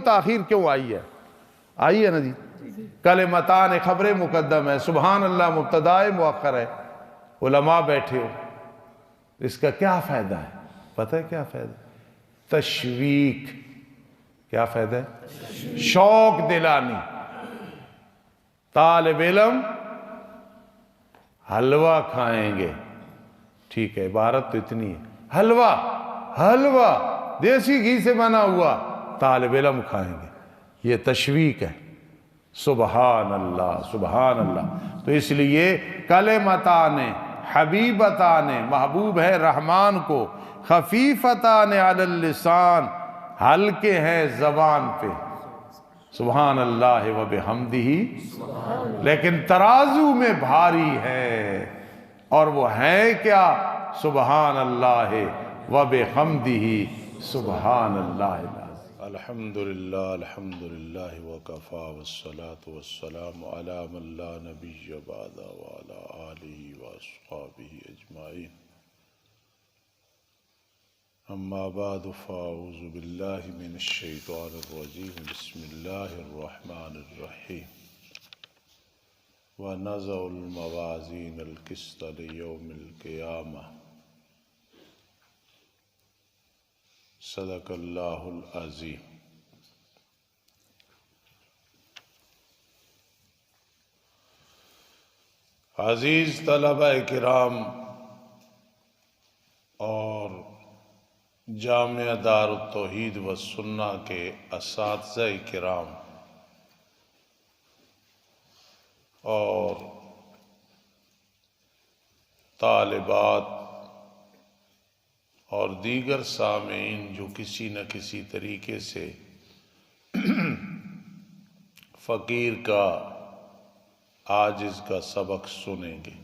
تاخیر کیوں آئی ہے نا جی؟ کلمتان خبر مقدم ہے، سبحان اللہ مبتدا مؤخر ہے، علماء بیٹھے ہو، اس کا کیا فائدہ ہے؟ پتہ ہے کیا فائدہ؟ تشویق۔ کیا فائدہ ہے؟ شوق دلانی۔ طالب علم حلوہ کھائیں گے، ٹھیک ہے، عبارت تو اتنی ہے، حلوہ دیسی گھی سے بنا ہوا طالب علم کھائیں گے، یہ تشویق ہے۔ سبحان اللہ سبحان اللہ۔ تو اس لیے کلمتان حبیبتان، محبوب ہے رحمان کو، خفیفتان علی اللسان، ہلکے ہیں زبان پہ، سبحان اللہ و بحمدہ، لیکن ترازو میں بھاری ہے، اور وہ ہیں کیا؟ سبحان اللہ و بحمدہ، سبحان اللہ العظیم۔ الحمدللہ الحمدللہ وکفا والصلاة والسلام علی من لا نبی بعد وعلی آلہ واصحابہ اجمعین، اما بعد فاعوذ باللہ من الشیطان الرجیم، بسم اللہ الرحمن الرحیم۔ وَنَضَعُ الْمَوَازِينَ الْقِسْطَ لِيَوْمِ الْقِيَامَةِ، صدق اللہ العظیم۔ عزیز طلبہ کرام اور جامعہ دار التوحید و سنہ کے اساتذہ کرام اور طالبات اور دیگر سامعین جو کسی نہ کسی طریقے سے فقیر کا، عاجز کا سبق سنیں گے،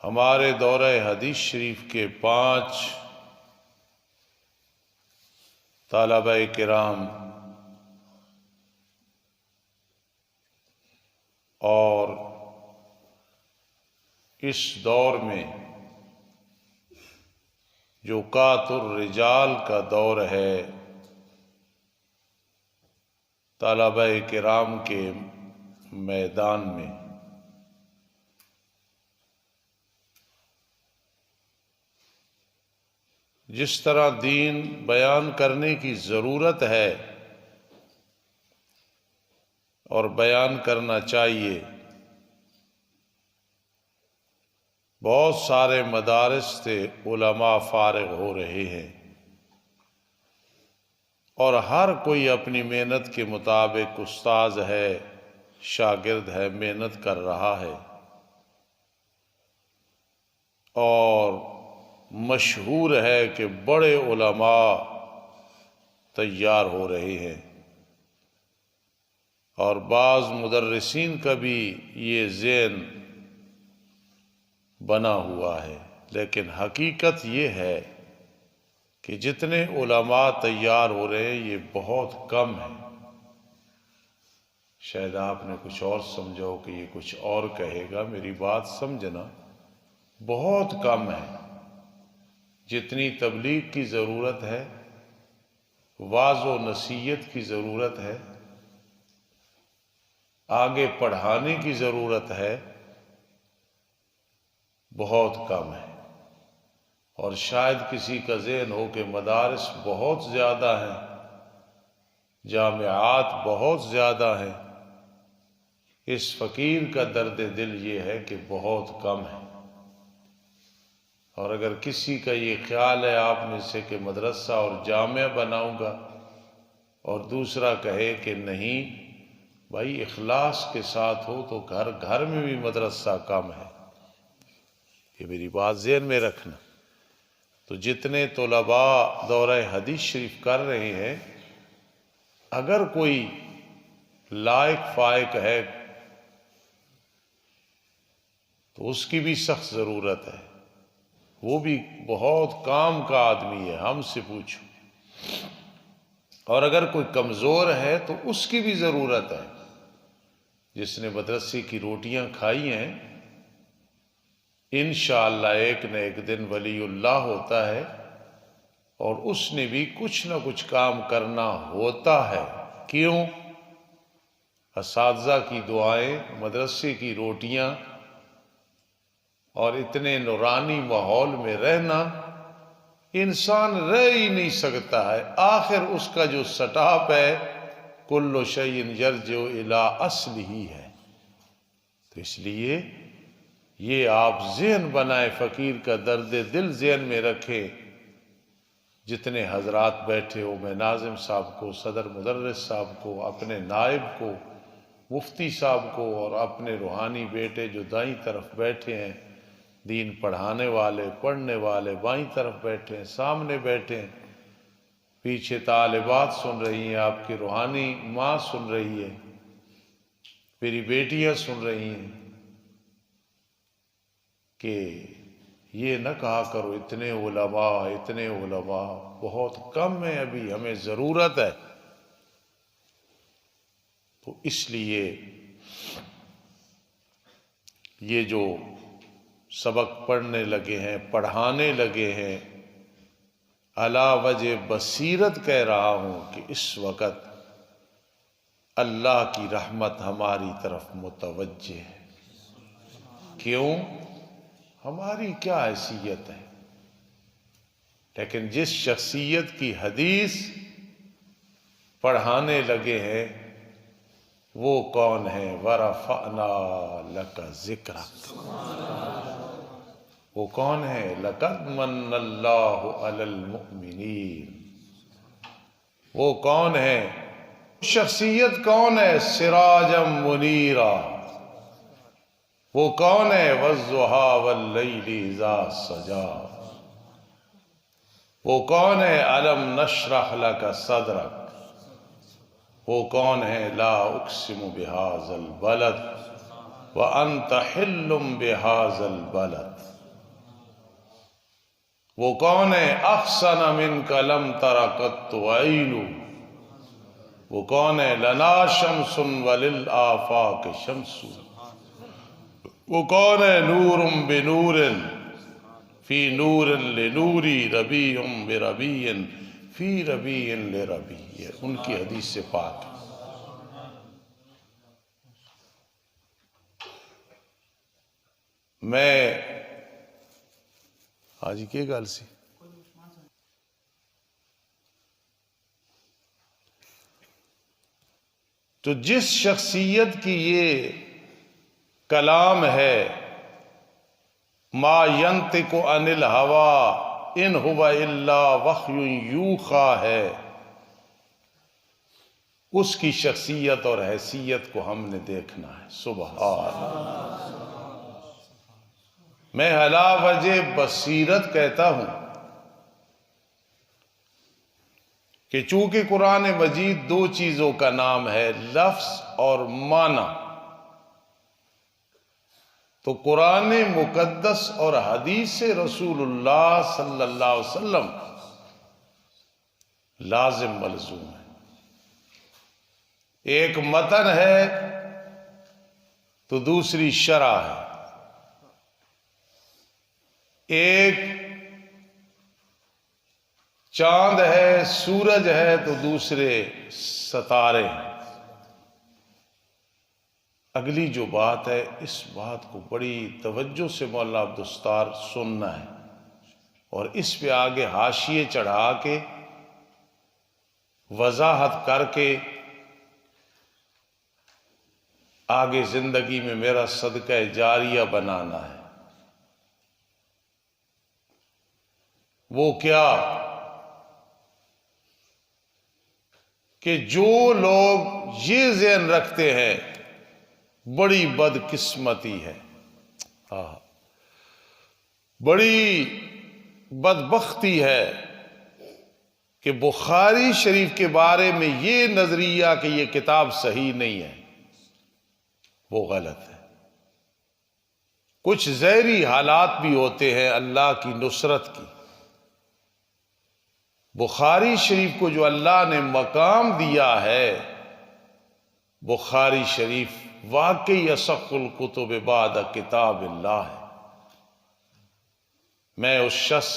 ہمارے دورہ حدیث شریف کے 5 طلبہ کرام اور اس دور میں جو کات الرجال کا دور ہے، طلبہ کرام کے میدان میں جس طرح دین بیان کرنے کی ضرورت ہے اور بیان کرنا چاہیے، بہت سارے مدارس سے علماء فارغ ہو رہے ہیں اور ہر کوئی اپنی محنت کے مطابق استاذ ہے، شاگرد ہے، محنت کر رہا ہے، اور مشہور ہے کہ بڑے علماء تیار ہو رہے ہیں، اور بعض مدرسین کا بھی یہ ذہن بنا ہوا ہے، لیکن حقیقت یہ ہے کہ جتنے علماء تیار ہو رہے ہیں یہ بہت کم ہیں۔ شاید آپ نے کچھ اور سمجھا ہو کہ یہ کچھ اور کہے گا، میری بات سمجھنا، بہت کم ہے۔ جتنی تبلیغ کی ضرورت ہے، واعظ و نصیحت کی ضرورت ہے، آگے پڑھانے کی ضرورت ہے، بہت کم ہے۔ اور شاید کسی کا ذہن ہو کہ مدارس بہت زیادہ ہیں، جامعات بہت زیادہ ہیں، اس فقیر کا درد دل یہ ہے کہ بہت کم ہے۔ اور اگر کسی کا یہ خیال ہے آپ میں سے کہ مدرسہ اور جامعہ بناؤں گا، اور دوسرا کہے کہ نہیں بھائی اخلاص کے ساتھ ہو تو گھر گھر میں بھی مدرسہ کم ہے، یہ میری بات ذہن میں رکھنا۔ تو جتنے طلباء دورہ حدیث شریف کر رہے ہیں، اگر کوئی لائق فائق ہے تو اس کی بھی سخت ضرورت ہے، وہ بھی بہت کام کا آدمی ہے، ہم سے پوچھو۔ اور اگر کوئی کمزور ہے تو اس کی بھی ضرورت ہے، جس نے مدرسے کی روٹیاں کھائی ہیں انشاءاللہ ایک نہ ایک دن ولی اللہ ہوتا ہے، اور اس نے بھی کچھ نہ کچھ کام کرنا ہوتا ہے۔ کیوں؟ اساتذہ کی دعائیں، مدرسے کی روٹیاں، اور اتنے نورانی ماحول میں رہنا، انسان رہ ہی نہیں سکتا ہے۔ آخر اس کا جو سٹاپ ہے، کل شیء یرجع الی اصلہ ہے۔ تو اس لیے یہ آپ ذہن بنائیں، فقیر کا درد دل ذہن میں رکھیں۔ جتنے حضرات بیٹھے ہو، میں ناظم صاحب کو، صدر مدرس صاحب کو، اپنے نائب کو، مفتی صاحب کو، اور اپنے روحانی بیٹے جو دائیں طرف بیٹھے ہیں، دین پڑھانے والے، پڑھنے والے بائیں طرف بیٹھے ہیں، سامنے بیٹھے ہیں، پیچھے طالبات سن رہی ہیں، آپ کی روحانی ماں سن رہی ہے، میری بیٹیاں سن رہی ہیں، کہ یہ نہ کہا کرو اتنے علماء بہت کم ہیں، ابھی ہمیں ضرورت ہے۔ تو اس لیے یہ جو سبق پڑھنے لگے ہیں، پڑھانے لگے ہیں، علی وجہ بصیرت کہہ رہا ہوں کہ اس وقت اللہ کی رحمت ہماری طرف متوجہ ہے۔ کیوں؟ ہماری کیا حیثیت ہے؟ لیکن جس شخصیت کی حدیث پڑھانے لگے ہیں، وہ کون ہے؟ وَرَفَعْنَا لَكَ ذِكْرَكَ۔ وہ کون ہے؟ لَقَدْ مَنَّ اللَّهُ عَلَى الْمُؤْمِنِينَ۔ وہ کون ہے؟ شخصیت کون ہے؟ سراجا منیرا۔ وہ کون ہے؟ وَالضُّحَىٰ وَاللَّيْلِ إِذَا سَجَىٰ۔ وہ کون ہے؟ أَلَمْ نَشْرَحْ لَكَ صَدْرَكَ۔ وہ کون ہے؟ لا اقسم بہذا البلد وانت حل بہذا البلد۔ وہ کون ہے؟ احسن منک لم تر قط عین۔ وہ کون ہے؟ لنا شمس وللآفاق شمس۔ وہ کون ہے؟ نور بنور فی نور لنوری، ربیع بربیع فی ربیع لربیع۔ ان کی حدیث سے پاک۔ میں آج کی گل سی تو جس شخصیت کی یہ کلام ہے، ما ینطق عن الہوی ان هو الا وحی یوحی ہے، اس کی شخصیت اور حیثیت کو ہم نے دیکھنا ہے۔ سبحان اللہ۔ میں علی وجہ بصیرت کہتا ہوں کہ چونکہ قرآن مجید دو چیزوں کا نام ہے، لفظ اور معنی، تو قرآن مقدس اور حدیث رسول اللہ صلی اللہ علیہ وسلم لازم ملزوم ہے۔ ایک متن ہے تو دوسری شرح ہے، ایک چاند ہے، سورج ہے، تو دوسرے ستارے ہیں۔ اگلی جو بات ہے، اس بات کو بڑی توجہ سے مولانا عبدالستار سننا ہے، اور اس پہ آگے حاشیے چڑھا کے وضاحت کر کے آگے زندگی میں میرا صدقہ جاریہ بنانا ہے۔ وہ کیا کہ جو لوگ یہ ذہن رکھتے ہیں، بڑی بدقسمتی ہے، بڑی بدبختی ہے کہ بخاری شریف کے بارے میں یہ نظریہ کہ یہ کتاب صحیح نہیں ہے، وہ غلط ہے۔ کچھ ظاہری حالات بھی ہوتے ہیں اللہ کی نصرت کی۔ بخاری شریف کو جو اللہ نے مقام دیا ہے، بخاری شریف واقعی اصح الکتب بعد کتاب اللہ ہے۔ میں اس شخص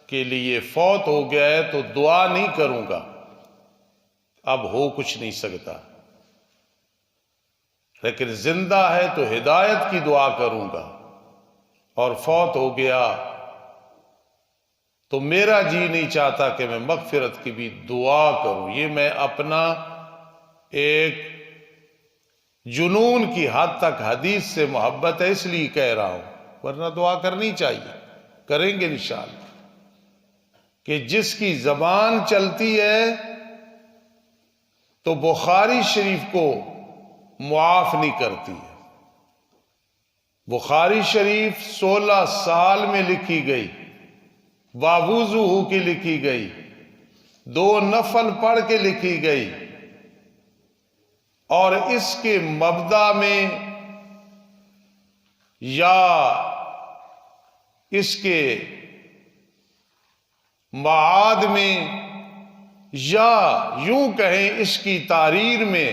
کے لیے فوت ہو گیا ہے تو دعا نہیں کروں گا، اب ہو کچھ نہیں سکتا، لیکن زندہ ہے تو ہدایت کی دعا کروں گا، اور فوت ہو گیا تو میرا جی نہیں چاہتا کہ میں مغفرت کی بھی دعا کروں۔ یہ میں اپنا ایک جنون کی حد تک حدیث سے محبت ہے اس لیے کہہ رہا ہوں، ورنہ دعا کرنی چاہیے، کریں گے انشاءاللہ۔ کہ جس کی زبان چلتی ہے تو بخاری شریف کو معاف نہیں کرتی ہے۔ بخاری شریف 16 سال میں لکھی گئی، باوضو ہو کے لکھی گئی، 2 نفل پڑھ کے لکھی گئی، اور اس کے مبدا میں یا اس کے معاد میں یا یوں کہیں اس کی تحریر میں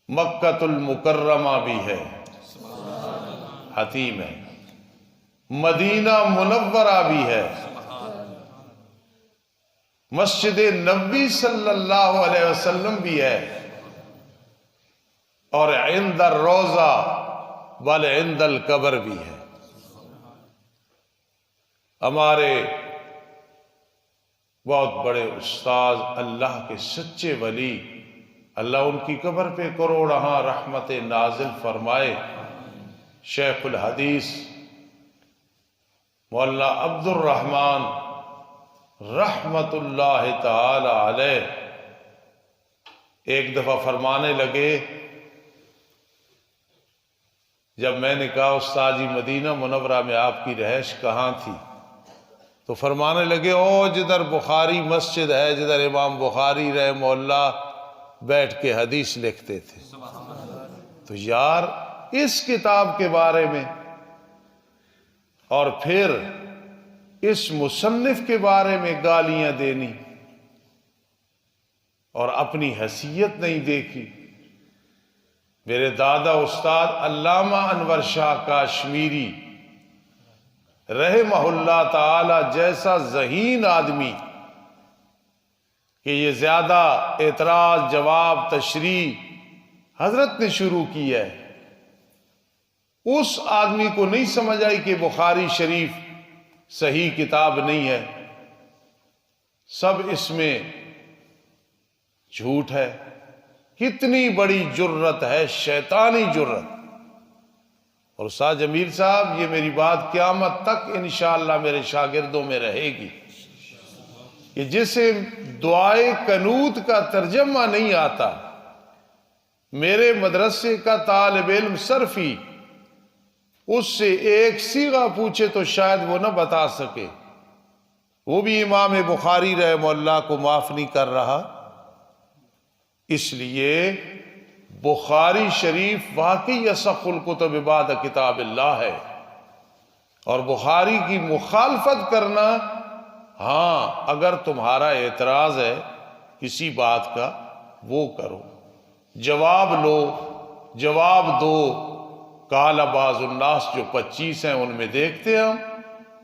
مکۃ المکرمہ بھی ہے، حتیم ہے، مدینہ منورہ بھی ہے، مسجد نبوی صلی اللہ علیہ وسلم بھی ہے، اور عند الروضہ بل عند القبر بھی ہے۔ ہمارے بہت بڑے استاذ، اللہ کے سچے ولی، اللہ ان کی قبر پہ کروڑہاں رحمت نازل فرمائے، شیخ الحدیث مولانا عبد الرحمن رحمت اللہ تعالی علیہ ایک دفعہ فرمانے لگے، جب میں نے کہا استاد جی مدینہ منورہ میں آپ کی رہائش کہاں تھی، تو فرمانے لگے او جدھر بخاری مسجد ہے، جدھر امام بخاری رحمہ اللہ بیٹھ کے حدیث لکھتے تھے۔ تو یار اس کتاب کے بارے میں اور پھر اس مصنف کے بارے میں گالیاں دینی اور اپنی حیثیت نہیں دیکھی۔ میرے دادا استاد علامہ انور شاہ کاشمیری رحمہ اللہ تعالی جیسا ذہین آدمی کہ یہ زیادہ اعتراض جواب تشریح حضرت نے شروع کی ہے، اس آدمی کو نہیں سمجھ آئی کہ بخاری شریف صحیح کتاب نہیں ہے، سب اس میں جھوٹ ہے۔ کتنی بڑی جرت ہے، شیطانی جرت۔ اور استاد جمیل صاحب یہ میری بات قیامت تک انشاءاللہ میرے شاگردوں میں رہے گی کہ جسے دعائے قنوت کا ترجمہ نہیں آتا، میرے مدرسے کا طالب علم صرفی اس سے ایک صیغہ پوچھے تو شاید وہ نہ بتا سکے، وہ بھی امام بخاری رحمہ اللہ کو معاف نہیں کر رہا۔ اس لیے بخاری شریف واقعی اصح الکتب بعد کتاب اللہ ہے، اور بخاری کی مخالفت کرنا، ہاں اگر تمہارا اعتراض ہے کسی بات کا وہ کرو، جواب لو، جواب دو۔ قال بعض الناس جو 25 ہیں ان میں دیکھتے ہیں ہم،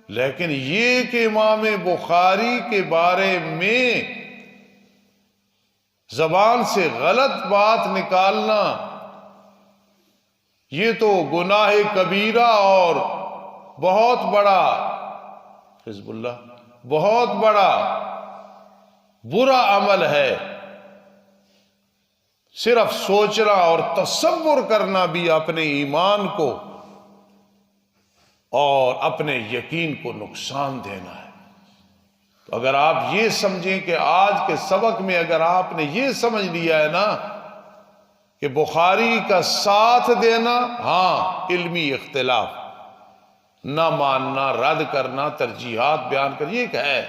لیکن یہ کہ امام بخاری کے بارے میں زبان سے غلط بات نکالنا، یہ تو گناہ کبیرہ اور بہت بڑا حزب اللہ بہت بڑا برا عمل ہے۔ صرف سوچنا اور تصور کرنا بھی اپنے ایمان کو اور اپنے یقین کو نقصان دینا ہے۔ تو اگر آپ یہ سمجھیں کہ آج کے سبق میں اگر آپ نے یہ سمجھ لیا ہے نا کہ بخاری کا ساتھ دینا، ہاں علمی اختلاف، نہ ماننا، رد کرنا، ترجیحات بیان کر، یہ ہے،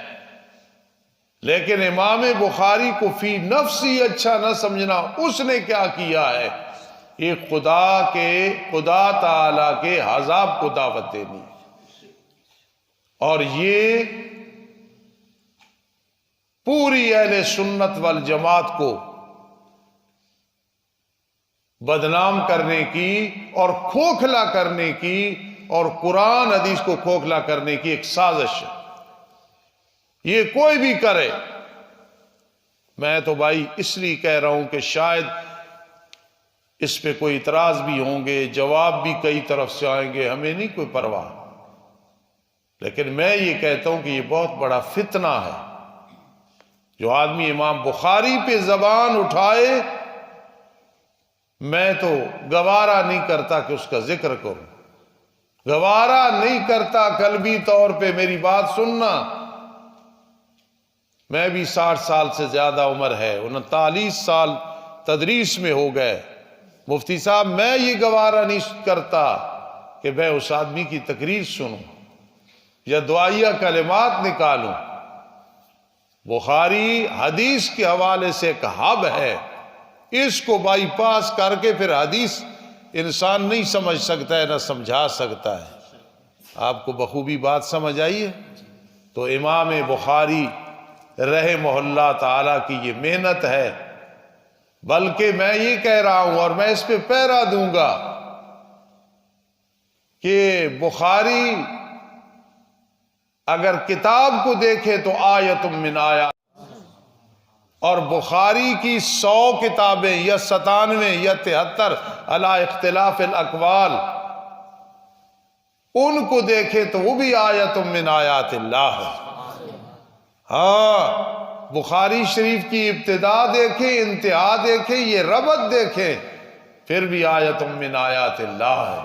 لیکن امام بخاری کو فی نفسی اچھا نہ سمجھنا، اس نے کیا کیا ہے، یہ خدا تعالی کے عذاب کو دعوت دینی، اور یہ پوری اہل سنت والجماعت کو بدنام کرنے کی اور کھوکھلا کرنے کی اور قرآن حدیث کو کھوکھلا کرنے کی ایک سازش ہے۔ یہ کوئی بھی کرے، میں تو بھائی اس لیے کہہ رہا ہوں کہ شاید اس پہ کوئی اعتراض بھی ہوں گے، جواب بھی کئی طرف سے آئیں گے، ہمیں نہیں کوئی پرواہ، لیکن میں یہ کہتا ہوں کہ یہ بہت بڑا فتنہ ہے۔ جو آدمی امام بخاری پہ زبان اٹھائے، میں تو گوارا نہیں کرتا کہ اس کا ذکر کروں، گوارا نہیں کرتا قلبی طور پہ میری بات سننا۔ میں بھی 60 سال سے زیادہ عمر ہے، 39 سال تدریس میں ہو گئے، مفتی صاحب میں یہ گوارا نہیں کرتا کہ میں اس آدمی کی تقریر سنوں یا دعائیہ کلمات نکالوں۔ بخاری حدیث کے حوالے سے ایک ہب ہے، اس کو بائی پاس کر کے پھر حدیث انسان نہیں سمجھ سکتا ہے، نہ سمجھا سکتا ہے۔ آپ کو بخوبی بات سمجھ آئی ہے؟ تو امام بخاری رحمہ اللہ تعالیٰ کی یہ محنت ہے، بلکہ میں یہ کہہ رہا ہوں اور میں اس پہ پیرا دوں گا کہ بخاری اگر کتاب کو دیکھے تو آیت من آیات، اور بخاری کی 100 کتابیں یا 97 یا 73 علی اختلاف الاقوال، ان کو دیکھے تو وہ بھی آیت من آیات اللہ ہے۔ ہاں، بخاری شریف کی ابتدا دیکھیں، انتہا دیکھیں، یہ ربط دیکھیں، پھر بھی آیت من آیات اللہ ہے۔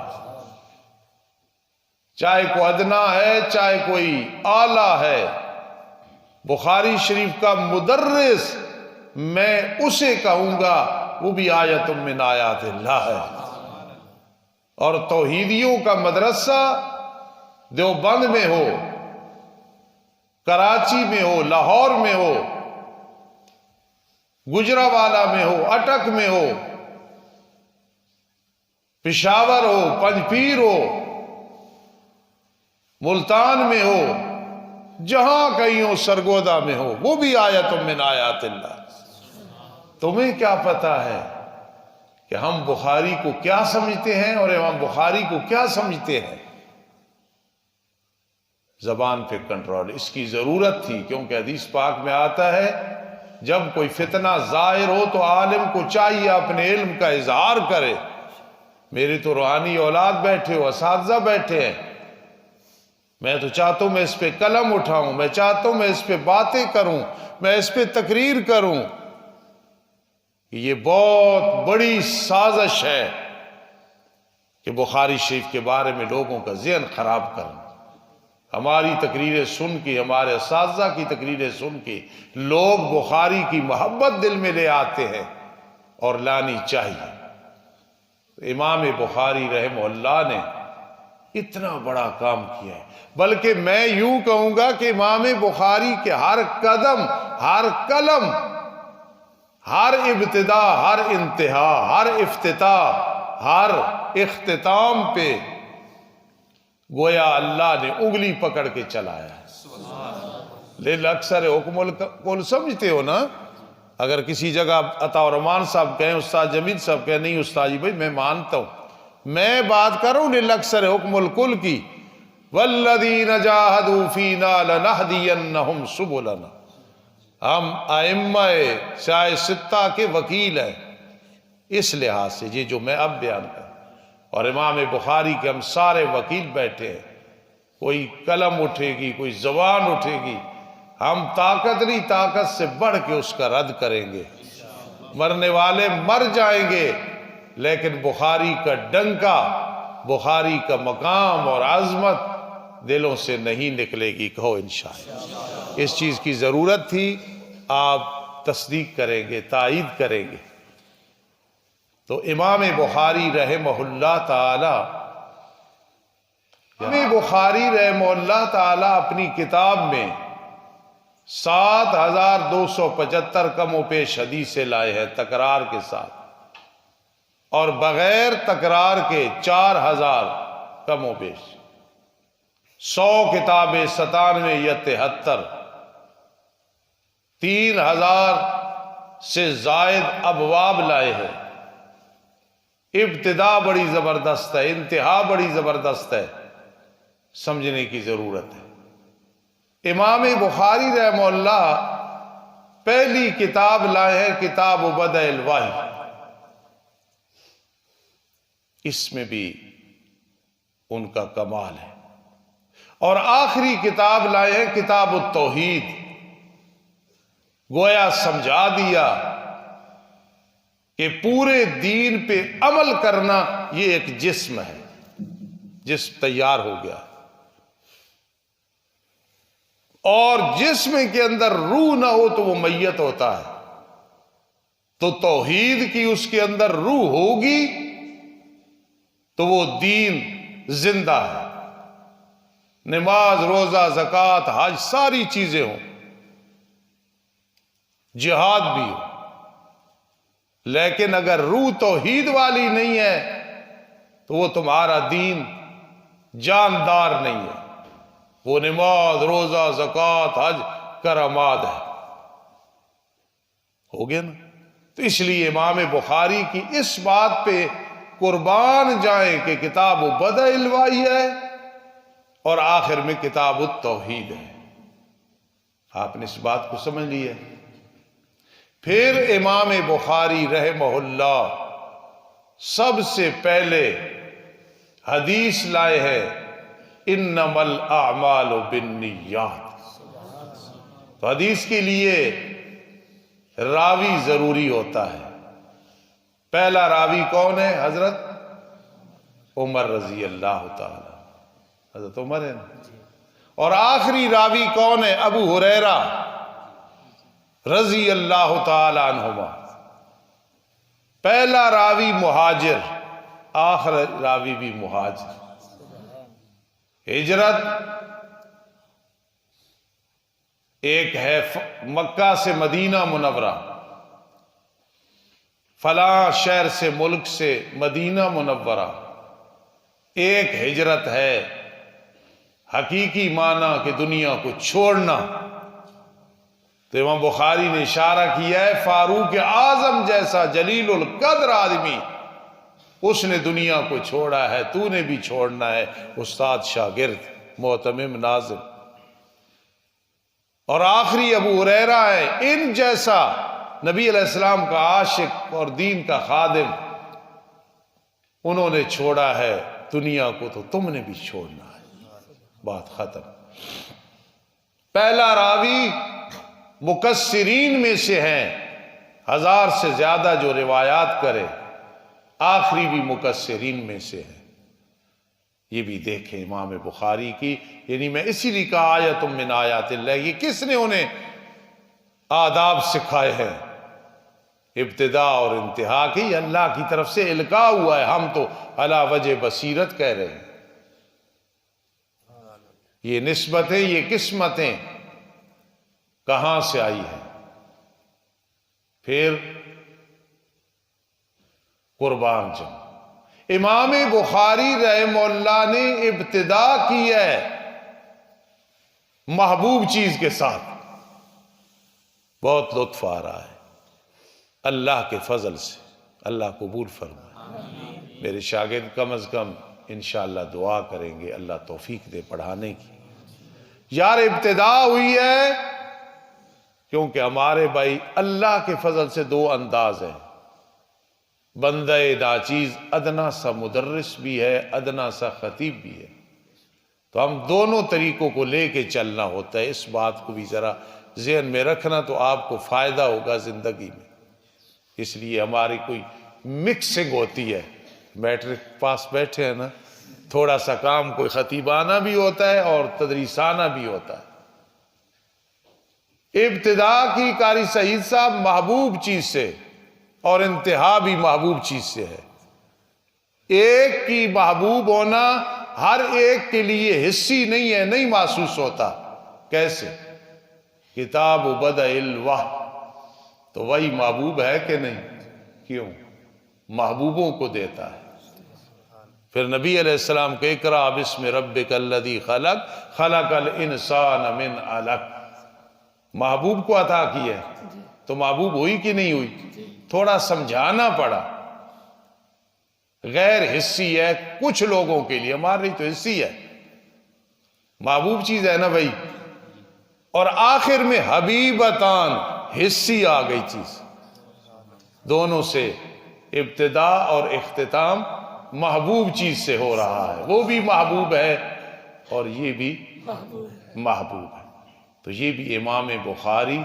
چاہے کوئی ادنا ہے، چاہے کوئی اعلیٰ ہے، بخاری شریف کا مدرس میں اسے کہوں گا وہ بھی آیت من آیات اللہ ہے۔ اور توحیدیوں کا مدرسہ دیوبند میں ہو، کراچی میں ہو، لاہور میں ہو، گجرانوالہ میں ہو، اٹک میں ہو، پشاور ہو، پنجپیر ہو، ملتان میں ہو، جہاں کہیں ہو، سرگودا میں ہو، وہ بھی آیت من آیات اللہ۔ تمہیں کیا پتا ہے کہ ہم بخاری کو کیا سمجھتے ہیں اور امام بخاری کو کیا سمجھتے ہیں؟ زبان پہ کنٹرول اس کی ضرورت تھی، کیونکہ حدیث پاک میں آتا ہے جب کوئی فتنہ ظاہر ہو تو عالم کو چاہیے اپنے علم کا اظہار کرے۔ میری تو روحانی اولاد بیٹھے ہو، اساتذہ بیٹھے ہیں، میں تو چاہتا ہوں میں اس پہ قلم اٹھاؤں، میں چاہتا ہوں میں اس پہ باتیں کروں، میں اس پہ تقریر کروں۔ یہ بہت بڑی سازش ہے کہ بخاری شریف کے بارے میں لوگوں کا ذہن خراب کرنا۔ ہماری تقریریں سن کے، ہمارے اساتذہ کی تقریریں سن کے لوگ بخاری کی محبت دل میں لے آتے ہیں، اور لانی چاہیے۔ امام بخاری رحمہ اللہ نے اتنا بڑا کام کیا ہے، بلکہ میں یوں کہوں گا کہ امام بخاری کے ہر قدم، ہر قلم، ہر ابتدا، ہر انتہا، ہر افتتاح، ہر اختتام پہ گویا اللہ نے انگلی پکڑ کے چلایا ہے۔ لیکن اکثر حکم الکل سمجھتے ہو نا، اگر کسی جگہ عطا الرحمان صاحب کہیں، استاد جمیل صاحب کہیں، نہیں استاد جی بھائی میں مانتا ہوں، میں بات کر رہا ہوں للاکثر حکم الکل کی، والذین جاہدوا فینا لنہدینہم سبلنا۔ ہم ائمہ شاہ ستہ کے وکیل ہیں اس لحاظ سے، یہ جو میں اب بیان کروں، اور امام بخاری کے ہم سارے وکیل بیٹھے ہیں، کوئی قلم اٹھے گی، کوئی زبان اٹھے گی، ہم طاقت نہیں، طاقت سے بڑھ کے اس کا رد کریں گے۔ مرنے والے مر جائیں گے، لیکن بخاری کا ڈنکا، بخاری کا مقام اور عظمت دلوں سے نہیں نکلے گی، کہو انشاءاللہ۔ اس چیز کی ضرورت تھی، آپ تصدیق کریں گے، تائید کریں گے۔ تو امام بخاری رحمہ اللہ تعالی، امام بخاری رحمہ اللہ تعالی اپنی کتاب میں 7275 کم و پیش حدیثیں لائے ہیں تکرار کے ساتھ، اور بغیر تکرار کے 4000 کم و بیش، 100 کتابیں 97 یا 73، 3000 سے زائد ابواب لائے ہیں۔ ابتدا بڑی زبردست ہے، انتہا بڑی زبردست ہے، سمجھنے کی ضرورت ہے۔ امام بخاری رحمہ اللہ پہلی کتاب لائے ہیں کتاب بدء الوحی، اس میں بھی ان کا کمال ہے، اور آخری کتاب لائے ہیں کتاب التوحید، گویا سمجھا دیا کہ پورے دین پہ عمل کرنا یہ ایک جسم ہے، جسم تیار ہو گیا، اور جسم کے اندر روح نہ ہو تو وہ میت ہوتا ہے، تو توحید کی اس کے اندر روح ہوگی تو وہ دین زندہ ہے، نماز روزہ زکوٰۃ حج ساری چیزیں ہوں، جہاد بھی ہو، لیکن اگر روح توحید والی نہیں ہے تو وہ تمہارا دین جاندار نہیں ہے، وہ نماز روزہ زکوٰۃ حج کرامات ہے، ہو گیا نا؟ تو اس لیے امام بخاری کی اس بات پہ قربان جائیں کہ کتاب بدء الوحی ہے اور آخر میں کتاب التوحید ہے۔ آپ نے اس بات کو سمجھ لیا؟ پھر امام بخاری رحمہ اللہ سب سے پہلے حدیث لائے ہیں انما الاعمال بالنیات، تو حدیث کے لیے راوی ضروری ہوتا ہے۔ پہلا راوی کون ہے؟ حضرت عمر رضی اللہ تعالی، حضرت عمر ہے نا، اور آخری راوی کون ہے؟ ابو ہریرہ رضی اللہ تعالی عنہما۔ پہلا راوی مہاجر، آخر راوی بھی مہاجر۔ ہجرت ایک ہے مکہ سے مدینہ منورہ، فلاں شہر سے ملک سے مدینہ منورہ، ایک ہجرت ہے حقیقی معنی کہ دنیا کو چھوڑنا۔ تو امام بخاری نے اشارہ کیا ہے فاروق اعظم جیسا جلیل القدر آدمی، اس نے دنیا کو چھوڑا ہے، تو نے بھی چھوڑنا ہے، استاد شاگرد معتمم ناظم۔ اور آخری ابو ہریرہ ہے، ان جیسا نبی علیہ السلام کا عاشق اور دین کا خادم، انہوں نے چھوڑا ہے دنیا کو تو تم نے بھی چھوڑنا ہے، بات ختم۔ پہلا راوی مکثرین میں سے ہیں، 1000 سے زیادہ جو روایات کرے، آخری بھی مکثرین میں سے ہے۔ یہ بھی دیکھیں امام بخاری کی، یعنی میں اسی لیے کہا آیت من آیات اللہ، یہ کس نے انہیں آداب سکھائے ہیں؟ ابتداء اور انتہا کی اللہ کی طرف سے القاء ہوا ہے، ہم تو علی وجہ بصیرت کہہ رہے ہیں۔ یہ نسبتیں، یہ قسمتیں کہاں سے آئی ہیں؟ پھر قربان جاؤں، امام بخاری رحمہ اللہ نے ابتدا کی ہے محبوب چیز کے ساتھ، بہت لطف آ رہا ہے اللہ کے فضل سے، اللہ قبول فرمائے۔ میرے شاگرد کم از کم انشاءاللہ دعا کریں گے اللہ توفیق دے پڑھانے کی۔ یار ابتدا ہوئی ہے کیونکہ ہمارے بھائی اللہ کے فضل سے 2 انداز ہیں، بندہ ناچیز ادنا سا مدرس بھی ہے، ادنا سا خطیب بھی ہے، تو ہم دونوں طریقوں کو لے کے چلنا ہوتا ہے۔ اس بات کو بھی ذرا ذہن میں رکھنا تو آپ کو فائدہ ہوگا زندگی میں۔ اس لیے ہماری کوئی مکسنگ ہوتی ہے، میٹرک پاس بیٹھے ہیں نا، تھوڑا سا کام کوئی خطیبانہ بھی ہوتا ہے اور تدریسانہ بھی ہوتا ہے۔ ابتدا کی قاری سعید صاحب محبوب چیز سے، اور انتہا بھی محبوب چیز سے ہے۔ ایک کی محبوب ہونا ہر ایک کے لیے حسی نہیں ہے، نہیں محسوس ہوتا۔ کیسے؟ کتاب بدء الوحی تو وہی محبوب ہے کہ نہیں؟ کیوں؟ محبوبوں کو دیتا ہے۔ پھر نبی علیہ السلام کو اقرأ بسم ربک الذی خلق خلق الانسان من علق، محبوب کو عطا کی ہے، تو محبوب ہوئی کہ نہیں ہوئی؟ تھوڑا سمجھانا پڑا۔ غیر حسی ہے کچھ لوگوں کے لیے، ہمارے لیے تو حسی ہے، محبوب چیز ہے نا بھائی. اور آخر میں حبیبتان حصی آ گئی چیز. دونوں سے ابتدا اور اختتام محبوب چیز سے ہو رہا ہے. وہ بھی محبوب ہے اور یہ بھی محبوب ہے. تو یہ بھی امام بخاری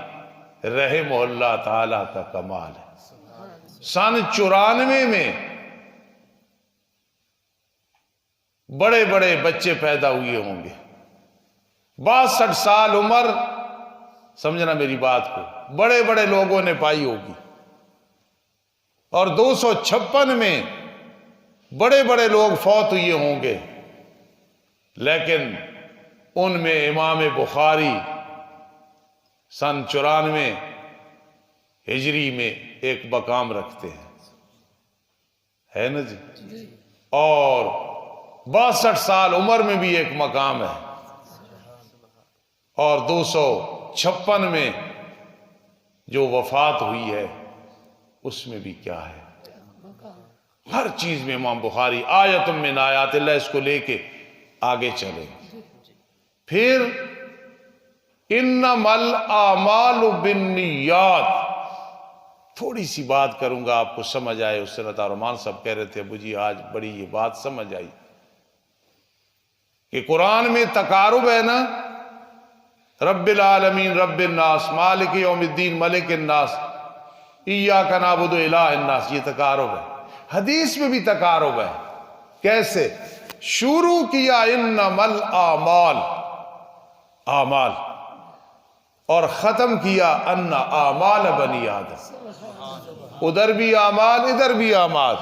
رحمہ اللہ تعالی کا کمال ہے. سن 94 میں بڑے بڑے بچے پیدا ہوئے ہوں گے. 62 سال عمر، سمجھنا میری بات کو، بڑے بڑے لوگوں نے پائی ہوگی. اور 256 میں بڑے بڑے لوگ فوت ہوئے ہوں گے. لیکن ان میں امام بخاری سن 94 ہجری میں ایک مقام رکھتے ہیں، ہے نا جی. اور 62 سال عمر میں بھی ایک مقام ہے. اور 256 میں جو وفات ہوئی ہے اس میں بھی کیا ہے؟ ہر چیز میں امام بخاری آیت من آیات اللہ. اس کو لے کے آگے چلے. پھر انما الاعمال بالنیات. تھوڑی سی بات کروں گا آپ کو سمجھ آئے. اس سے رحمان صاحب کہہ رہے تھے ابو جی آج بڑی یہ بات سمجھ آئی کہ قرآن میں تقارب ہے نا، رب العالمین رب الناس مالک یوم الدین ملک الناس ایاک نعبد الہ الناس. یہ تقارب ہے. حدیث میں بھی تقارب ہے. کیسے؟ شروع کیا انما الاعمال، اعمال، اور ختم کیا ان اعمال بنی آدم. ادھر بھی اعمال ادھر بھی اعمال.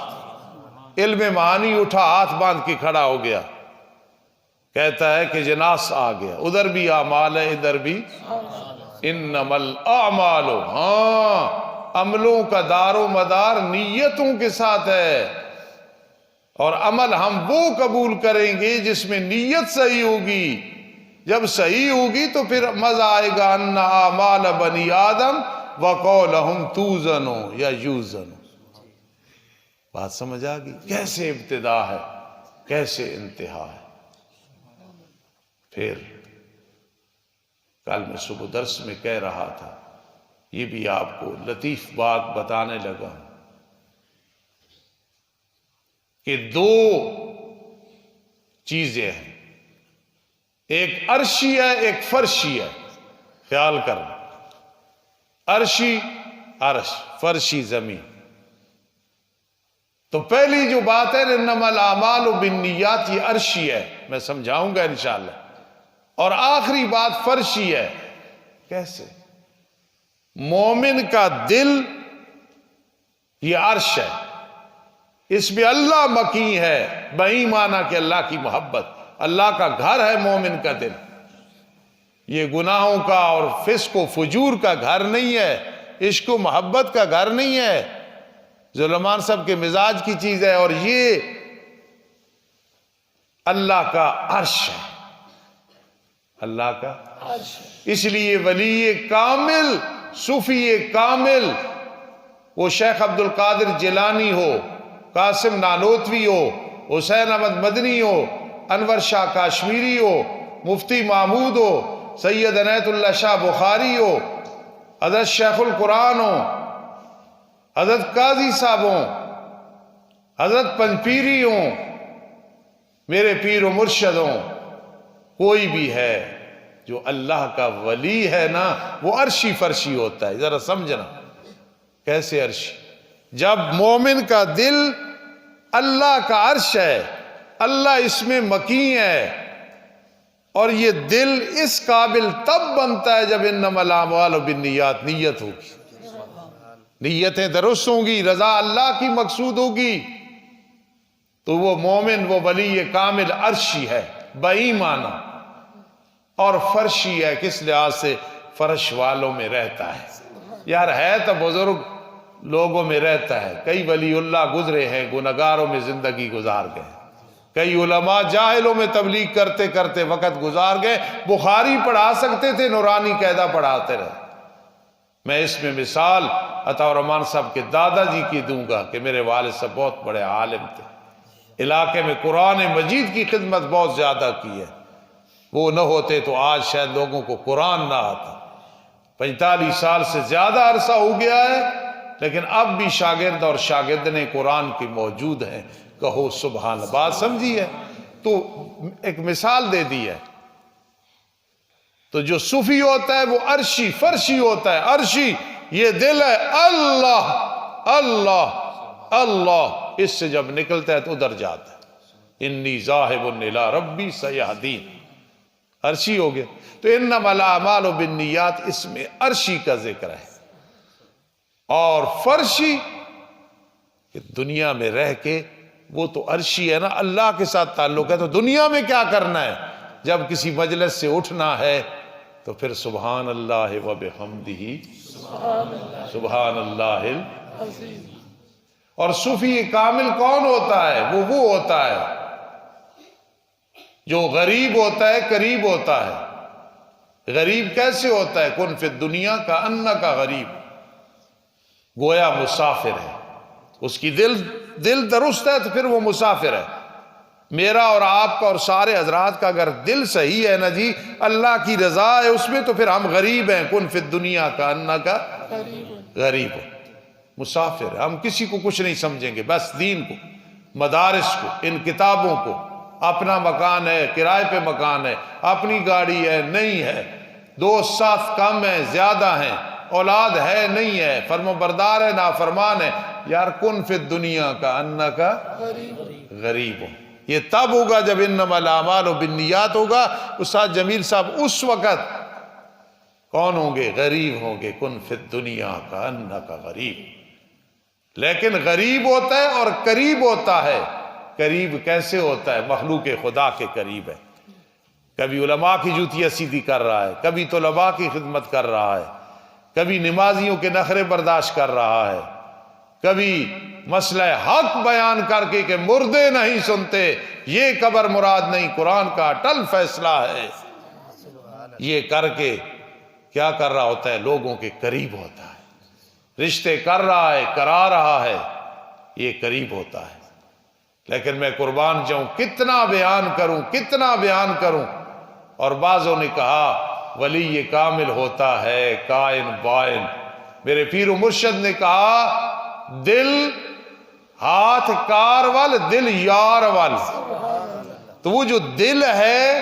علم معانی اٹھا ہاتھ باندھ کے کھڑا ہو گیا، کہتا ہے کہ جناس آ گیا. ادھر بھی اعمال ہے ادھر بھی. انما الاعمال، ہاں عملوں کا دار و مدار نیتوں کے ساتھ ہے. اور عمل ہم وہ قبول کریں گے جس میں نیت صحیح ہوگی. جب صحیح ہوگی تو پھر مزہ آئے گا. ان اعمال بنی آدم وقولہم توزن یا یوزن. بات سمجھ آ گئی؟ کیسے ابتدا ہے کیسے انتہا ہے. پھر کل میں صبح درس میں کہہ رہا تھا، یہ بھی آپ کو لطیف بات بتانے لگا کہ 2 چیزیں ہیں، ایک عرشی ہے ایک فرشی ہے. خیال کرنا، عرشی عرش، فرشی زمین. تو پہلی جو بات ہے انما الاعمال بالنیات، یہ عرشی ہے، میں سمجھاؤں گا انشاءاللہ. اور آخری بات فرشی ہے. کیسے؟ مومن کا دل یہ عرش ہے، اس میں اللہ مکی ہے. بہی معنی کہ اللہ کی محبت، اللہ کا گھر ہے مومن کا دل. یہ گناہوں کا اور فسق و فجور کا گھر نہیں ہے، عشق و محبت کا گھر نہیں ہے. ظلمان صاحب کے مزاج کی چیز ہے. اور یہ اللہ کا عرش ہے، اللہ کا عرش. اس لیے ولی کامل، صوفی کامل، وہ شیخ عبد القادر جیلانی ہو، قاسم نانوتوی ہو، حسین احمد مدنی ہو، انور شاہ کاشمیری ہو، مفتی محمود ہو، سید عنایت اللہ شاہ بخاری ہو، حضرت شیخ القرآن ہو، حضرت قاضی صاحب ہوں، حضرت پنجپیری ہوں، میرے پیر و مرشد ہوں، کوئی بھی ہے جو اللہ کا ولی ہے نا، وہ عرشی فرشی ہوتا ہے. ذرا سمجھنا کیسے عرشی؟ جب مومن کا دل اللہ کا عرش ہے، اللہ اس میں مکی ہے. اور یہ دل اس قابل تب بنتا ہے جب انما الاعمال بالنیات، نیت ہوگی، نیتیں درست ہوں گی، رضا اللہ کی مقصود ہوگی، تو وہ مومن، وہ ولی کامل عرشی ہے بایمانہ. اور فرشی ہے کس لحاظ سے؟ فرش والوں میں رہتا ہے. یار ہے تو بزرگ لوگوں میں رہتا ہے. کئی ولی اللہ گزرے ہیں گناہگاروں میں زندگی گزار گئے، کئی علماء جاہلوں میں تبلیغ کرتے کرتے وقت گزار گئے. بخاری پڑھا سکتے تھے، نورانی قاعدہ پڑھاتے رہے. میں اس میں مثال عطا الرحمان صاحب کے دادا جی کی دوں گا کہ میرے والد صاحب بہت بڑے عالم تھے، علاقے میں قرآن مجید کی خدمت بہت زیادہ کی ہے. وہ نہ ہوتے تو آج شاید لوگوں کو قرآن نہ آتا۔ 45 سال سے زیادہ عرصہ ہو گیا ہے، لیکن اب بھی شاگرد اور شاگردنے قرآن کے موجود ہیں۔ کہو سبحان اللہ۔ بات سمجھی ہے؟ تو ایک مثال دے دی ہے۔ تو جو صوفی ہوتا ہے وہ عرشی فرشی ہوتا ہے۔ عرشی یہ دل ہے، اللہ اللہ اللہ، اس سے جب نکلتا ہے تو ادھر جاتا ہے۔ انی ذاہب الی ربی سیہدین، عرشی ہو گیا۔ تو انما الاعمال بالنیات، اس میں عرشی کا ذکر ہے۔ اور فرشی کہ دنیا میں رہ کے، وہ تو عرشی ہے نا، اللہ کے ساتھ تعلق ہے، تو دنیا میں کیا کرنا ہے؟ جب کسی مجلس سے اٹھنا ہے تو پھر سبحان اللہ و بحمدہ سبحان اللہ العظیم۔ اور صوفی کامل کون ہوتا ہے؟ وہ ہوتا ہے جو غریب ہوتا ہے، قریب ہوتا ہے۔ غریب کیسے ہوتا ہے؟ کن فی الدنیا کا انکا غریب، گویا مسافر ہے۔ اس کی دل درست ہے تو پھر وہ مسافر ہے۔ میرا اور آپ کا اور سارے حضرات کا اگر دل صحیح ہے نا جی، اللہ کی رضا ہے اس میں، تو پھر ہم غریب ہیں۔ کن فی الدنیا کا انکا غریب، مسافر۔ ہم کسی کو کچھ نہیں سمجھیں گے، بس دین کو، مدارس کو، ان کتابوں کو۔ اپنا مکان ہے، کرائے پہ مکان ہے، اپنی گاڑی ہے نہیں ہے، دوست ساتھ کم ہیں زیادہ ہیں، اولاد ہے نہیں ہے، فرما بردار ہے نافرمان ہے، یار کن فی الدنیا کا انکا غریب ہو۔ یہ تب ہوگا جب انما الاعمال بالنیات ہوگا۔ استاد جمیل صاحب اس وقت کون ہوں گے؟ غریب ہوں گے۔ کن فی الدنیا کا انکا غریب۔ لیکن غریب ہوتا ہے اور قریب ہوتا ہے۔ قریب کیسے ہوتا ہے؟ مخلوق خدا کے قریب ہے۔ کبھی علماء کی جوتیاں سیدھی کر رہا ہے، کبھی طلباء کی خدمت کر رہا ہے، کبھی نمازیوں کے نخرے برداشت کر رہا ہے، کبھی مسئلہ حق بیان کر کے کہ مردے نہیں سنتے، یہ قبر مراد نہیں، قرآن کا اٹل فیصلہ ہے، یہ کر کے کیا کر رہا ہوتا ہے؟ لوگوں کے قریب ہوتا ہے، رشتے کر رہا ہے، کرا رہا ہے، یہ قریب ہوتا ہے۔ لیکن میں قربان جاؤں، کتنا بیان کروں، اور بعضوں نے کہا ولی یہ کامل ہوتا ہے کائن بائن۔ میرے پیر و مرشد نے کہا دل ہاتھ کار وال، دل یار وال۔ تو وہ جو دل ہے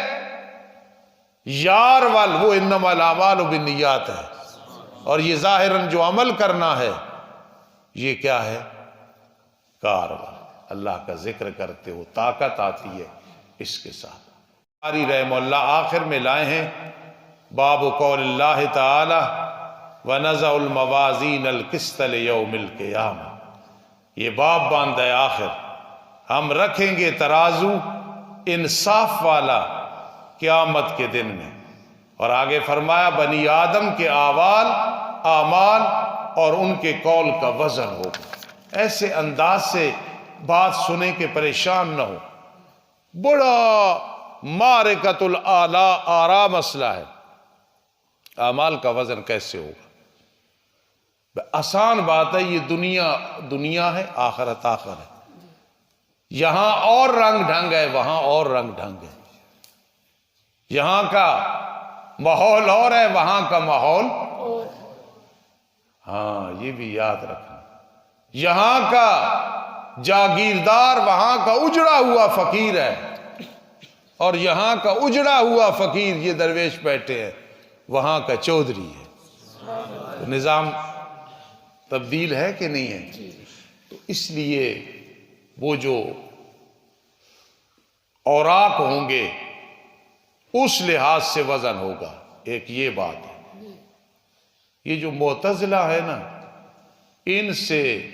یار وال، وہ انما الاعمال بالنیات ہے۔ اور یہ ظاہراً جو عمل کرنا ہے یہ کیا ہے؟ کار وال۔ اللہ کا ذکر کرتے ہو طاقت آتی ہے اس کے ساتھ۔ بخاری رحمہ اللہ آخر میں لائے ہیں باب قول اللہ تعالی وَنَزَعُ الْمَوَازِينَ الْقِسْطَ لِيَوْمِ الْقِيَامَةِ۔ یہ باب باندھ ہے آخر، ہم رکھیں گے ترازو انصاف والا قیامت کے دن میں۔ اور آگے فرمایا بنی آدم کے اعمال اور ان کے قول کا وزن ہوگا۔ ایسے انداز سے بات سنیں کہ پریشان نہ ہو۔ بڑا معرکۃ آرا مسئلہ ہے، اعمال کا وزن کیسے ہوگا؟ آسان بات ہے، یہ دنیا ہے، آخرت آخر ہے۔ یہاں اور رنگ ڈھنگ ہے، وہاں اور رنگ ڈھنگ ہے۔ یہاں کا ماحول اور ہے، وہاں کا ماحول، ہاں یہ بھی یاد رکھنا۔ یہاں کا جاگیردار وہاں کا اجڑا ہوا فقیر ہے، اور یہاں کا اجڑا ہوا فقیر یہ درویش بیٹھے ہیں، وہاں کا چودھری ہے۔ تو نظام تبدیل ہے کہ نہیں ہے؟ تو اس لیے وہ جو اوراق ہوں گے اس لحاظ سے وزن ہوگا۔ ایک یہ بات ہے۔ یہ جو معتزلہ ہے نا، ان سے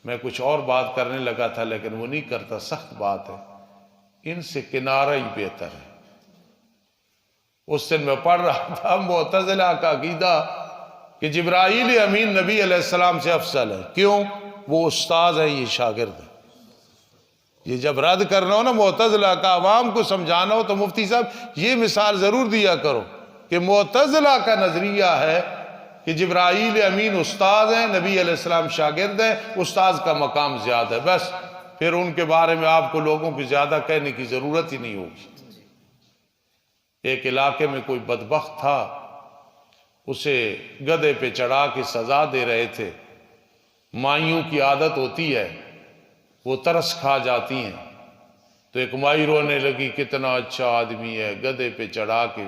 میں کچھ اور بات کرنے لگا تھا لیکن وہ نہیں کرتا، سخت بات ہے، ان سے کنارہ ہی بہتر ہے۔ اس دن میں پڑھ رہا تھا معتزلہ کا عقیدہ کہ جبرائیل امین نبی علیہ السلام سے افضل ہے۔ کیوں؟ وہ استاد ہیں، یہ شاگرد ہیں۔ یہ جب رد کرنا ہو نا معتزلہ کا، عوام کو سمجھانا ہو تو مفتی صاحب یہ مثال ضرور دیا کرو کہ معتزلہ کا نظریہ ہے کہ جبرائیل امین استاد ہیں، نبی علیہ السلام شاگرد ہیں، استاد کا مقام زیادہ ہے، بس پھر ان کے بارے میں آپ کو لوگوں کی زیادہ کہنے کی ضرورت ہی نہیں ہوگی۔ ایک علاقے میں کوئی بدبخت تھا، اسے گدھے پہ چڑھا کے سزا دے رہے تھے۔ مائیوں کی عادت ہوتی ہے، وہ ترس کھا جاتی ہیں، تو ایک مائی رونے لگی کتنا اچھا آدمی ہے، گدھے پہ چڑھا کے۔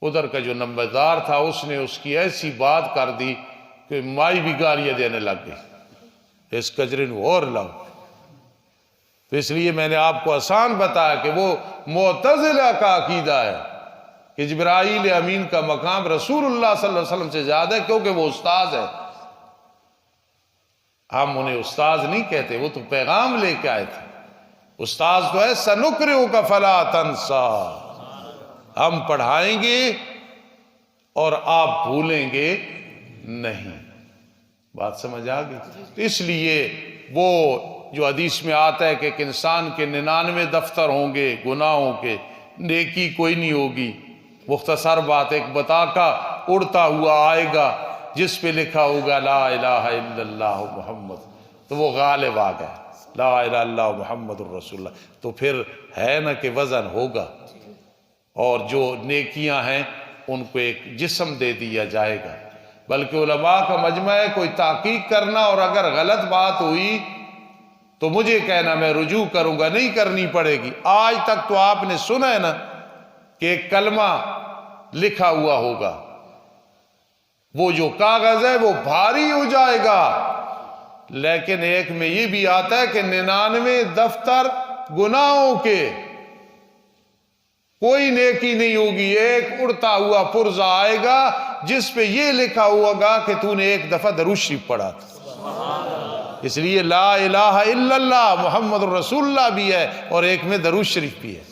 ادھر کا جو نمبردار تھا اس نے اس کی ایسی بات کر دی کہ مائی بھی گالیاں دینے لگ گئی، اس کجرے نے اور لاؤ۔ تو اس لیے میں نے آپ کو آسان بتایا کہ وہ معتزلہ کا عقیدہ ہے کہ جبرائیل امین کا مقام رسول اللہ صلی اللہ علیہ وسلم سے زیادہ ہے، کیونکہ وہ استاذ ہے۔ ہم انہیں استاذ نہیں کہتے، وہ تو پیغام لے کے آئے تھے۔ استاذ تو ہے سنقرئک فلا تنسا، ہم پڑھائیں گے اور آپ بھولیں گے نہیں۔ بات سمجھ آ گئی؟ تو اس لیے وہ جو حدیث میں آتا ہے کہ ایک انسان کے 99 دفتر ہوں گے گناہوں کے، نیکی کوئی نہیں ہوگی، مختصر بات ایک بطاقہ اڑتا ہوا آئے گا جس پہ لکھا ہوگا لا الہ الا اللہ محمد، تو وہ غالب آ گئے، لا الہ الا اللہ محمد الرسول اللہ، تو پھر ہے نا کہ وزن ہوگا، اور جو نیکیاں ہیں ان کو ایک جسم دے دیا جائے گا۔ بلکہ علماء کا مجمع ہے، کوئی تحقیق کرنا اور اگر غلط بات ہوئی تو مجھے کہنا، میں رجوع کروں گا، نہیں کرنی پڑے گی۔ آج تک تو آپ نے سنا ہے نا کہ ایک کلمہ لکھا ہوا ہوگا، وہ جو کاغذ ہے وہ بھاری ہو جائے گا، لیکن ایک میں یہ بھی آتا ہے کہ 99 دفتر گناہوں کے، کوئی نیکی نہیں ہوگی، ایک اڑتا ہوا پرزہ آئے گا جس پہ یہ لکھا ہوگا کہ تو نے ایک دفعہ درود شریف پڑھا تھا۔ اس لیے لا الہ الا اللہ محمد الرسول اللہ بھی ہے اور ایک میں درود شریف بھی ہے۔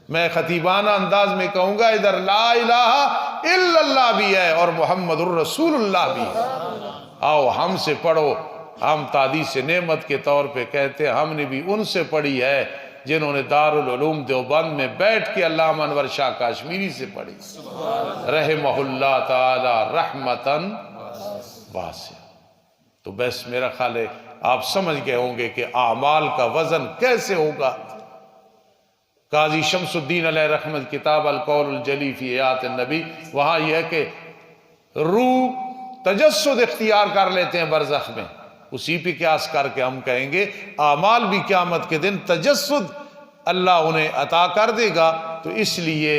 میں خطیبانہ انداز میں کہوں گا ادھر لا الہ الا اللہ بھی ہے اور محمد الرسول اللہ بھی ہے۔ آؤ ہم سے پڑھو، ہم تحدیث نعمت کے طور پہ کہتے ہیں، ہم نے بھی ان سے پڑھی ہے جنہوں نے دارالعلوم دیوبند میں بیٹھ کے علامہ انور شاہ کاشمیری سے پڑھی، رحمہ اللہ تعالی رحمتاً واسعہ۔ تو بس میرا خیال ہے آپ سمجھ گئے ہوں گے کہ اعمال کا وزن کیسے ہوگا۔ قاضی شمس الدین علیہ رحمت کتاب القول الجلی فی حیات النبی، وہاں یہ ہے کہ روح تجسد اختیار کر لیتے ہیں برزخ میں، اسی پہ قیاس کر کے ہم کہیں گے اعمال بھی قیامت کے دن تجسد اللہ انہیں عطا کر دے گا۔ تو اس لیے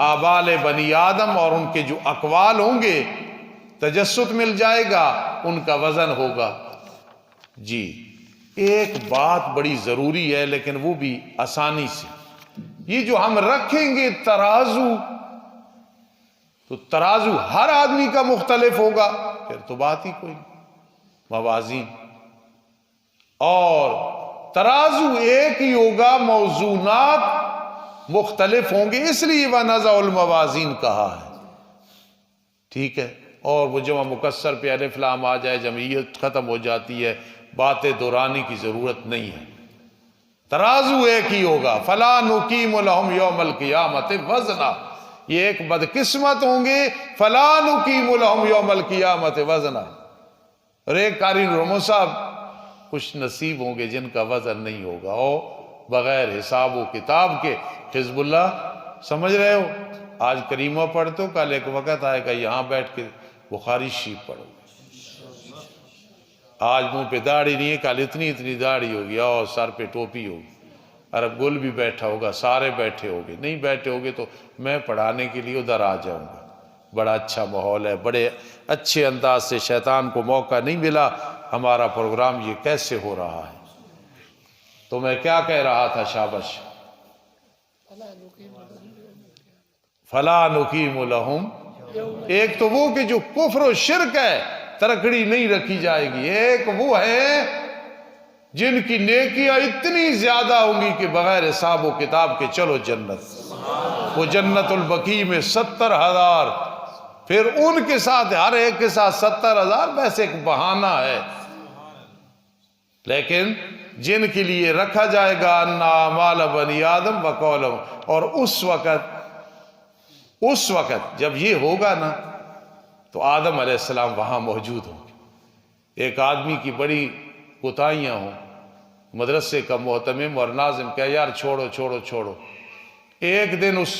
اعمال بنی آدم اور ان کے جو اقوال ہوں گے تجسد مل جائے گا، ان کا وزن ہوگا۔ جی ایک بات بڑی ضروری ہے لیکن وہ بھی آسانی سے، یہ جو ہم رکھیں گے ترازو، تو ترازو ہر آدمی کا مختلف ہوگا، پھر تو بات ہی کوئی نہیں، موازین، اور ترازو ایک ہی ہوگا، موزونات مختلف ہوں گے، اس لیے وَنَزَعُ الْمَوَازِينَ کہا ہے، ٹھیک ہے۔ اور وہ جمع مکسر پہ الف لام آ جائے جمعیت ختم ہو جاتی ہے، باتیں دہرانے کی ضرورت نہیں ہے، ترازو ایک ہی ہوگا۔ فَلَا نُقِيمُ لَهُمْ يَوْمَ الْقِيَامَةِ وَزْنًا، یہ ایک بدقسمت ہوں گے، فَلَا نُقِيمُ لَهُمْ يَوْمَ الْقِيَامَةِ وَزْنًا، اور ایک قاری رمو صاحب خوش نصیب ہوں گے جن کا وزن نہیں ہوگا، اور بغیر حساب و کتاب کے۔ حزب اللہ سمجھ رہے ہو؟ آج کریمہ پڑھتے ہو، کل ایک وقت آئے گا یہاں بیٹھ کے بخاری شریف پڑھو، آج منہ پہ داڑھی نہیں ہے، کل اتنی اتنی داڑھی ہوگی اور سر پہ ٹوپی ہوگی، عرب گل بھی بیٹھا ہوگا، سارے بیٹھے ہوگے، نہیں بیٹھے ہوگے تو میں پڑھانے کے لیے ادھر آ جاؤں گا۔ بڑا اچھا ماحول ہے، بڑے اچھے انداز سے، شیطان کو موقع نہیں ملا۔ ہمارا پروگرام یہ کیسے ہو رہا ہے؟ تو میں کیا کہہ رہا تھا؟ شابش، فَلَا نُقِيمُ لَهُمْ، ایک تو وہ کہ جو کفر و شرک ہے ترکڑی نہیں رکھی جائے گی، ایک وہ ہے جن کی نیکیاں اتنی زیادہ ہوں گی کہ بغیر حساب و کتاب کے چلو جنت، وہ جنت البقیع میں 70,000، پھر ان کے ساتھ ہر ایک کے ساتھ 70,000، ویسے ایک بہانہ ہے، لیکن جن کے لیے رکھا جائے گا اَنَّ أَعْمَالَ بَنِي آدم وَقَوْلَهُمْ، اور اس وقت جب یہ ہوگا نا تو آدم علیہ السلام وہاں موجود ہوں گے۔ ایک آدمی کی بڑی کوتاہیاں ہوں، مدرسے کا محتمم اور ناظم کہے یار چھوڑو چھوڑو چھوڑو، ایک دن اس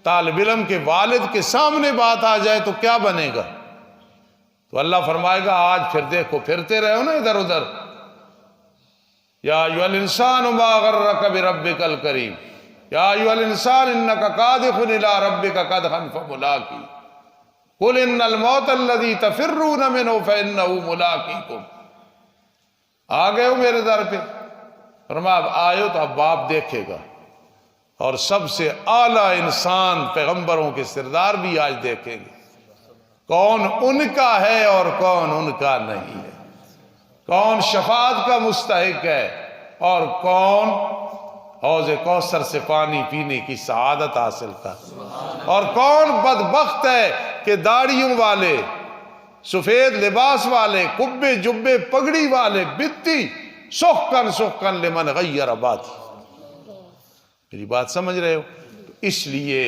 طالب علم کے والد کے سامنے بات آ جائے تو کیا بنے گا؟ تو اللہ فرمائے گا آج پھر دیکھو، پھرتے رہے ہو نا ادھر ادھر، یا ایھا الانسان ما غرک بربک الکریم، یا ایھا الانسان انک کادح الی ربک کدحا فملاقی، قل ان الموت الذی تفرون منہ فانہ ملاقیکم۔ آ گئے ہو میرے در پہ؟ فرمایا اب آئے ہو تو اب باپ دیکھے گا، اور سب سے اعلیٰ انسان پیغمبروں کے سردار بھی آج دیکھیں گے کون ان کا ہے اور کون ان کا نہیں ہے، کون شفاعت کا مستحق ہے اور کون حوض کوثر سے پانی پینے کی سعادت حاصل کر، اور کون بدبخت ہے کہ داڑھیوں والے، سفید لباس والے، کبے جبے پگڑی والے، بتی سخن لمن غیر باتی۔ میری بات سمجھ رہے ہو؟ اس لیے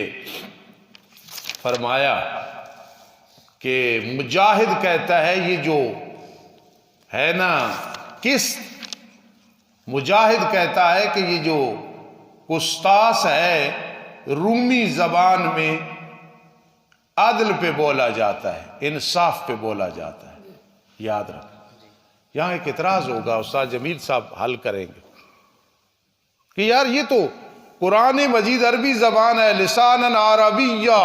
فرمایا کہ مجاہد کہتا ہے یہ جو ہے نا قسط، مجاہد کہتا ہے کہ یہ جو قسطاس ہے رومی زبان میں عدل پہ بولا جاتا ہے، انصاف پہ بولا جاتا ہے، یاد رکھ۔ یہاں ایک اعتراض ہوگا، استاد جمیل صاحب حل کریں گے کہ یار یہ تو قرآن مجید عربی زبان ہے، لساناً عربیہ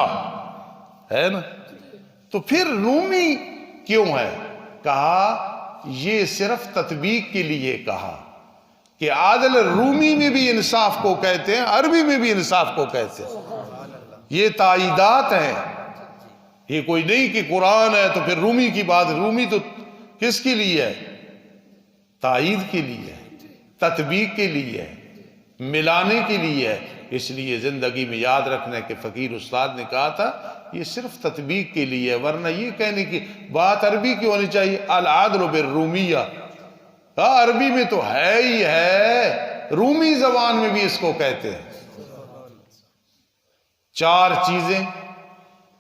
ہے نا، تو پھر رومی کیوں ہے؟ کہا یہ صرف تطبیق کے لیے کہا کہ عادل رومی میں بھی انصاف کو کہتے ہیں، عربی میں بھی انصاف کو کہتے ہیں، یہ تائیدات ہیں، یہ کوئی نہیں کہ قرآن ہے تو پھر رومی کی بات، رومی تو کس کے لیے ہے؟ تائید کے لیے ہے، تطبیق کے لیے ہے، ملانے کے لیے ہے۔ اس لیے زندگی میں یاد رکھنا ہے کہ فقیر استاد نے کہا تھا یہ صرف تطبیق کے لیے ہے، ورنہ یہ کہنے کی بات عربی کی ہونی چاہیے العدل بالرومیہ، عربی میں تو ہے ہی ہے، رومی زبان میں بھی اس کو کہتے ہیں۔ چار چیزیں: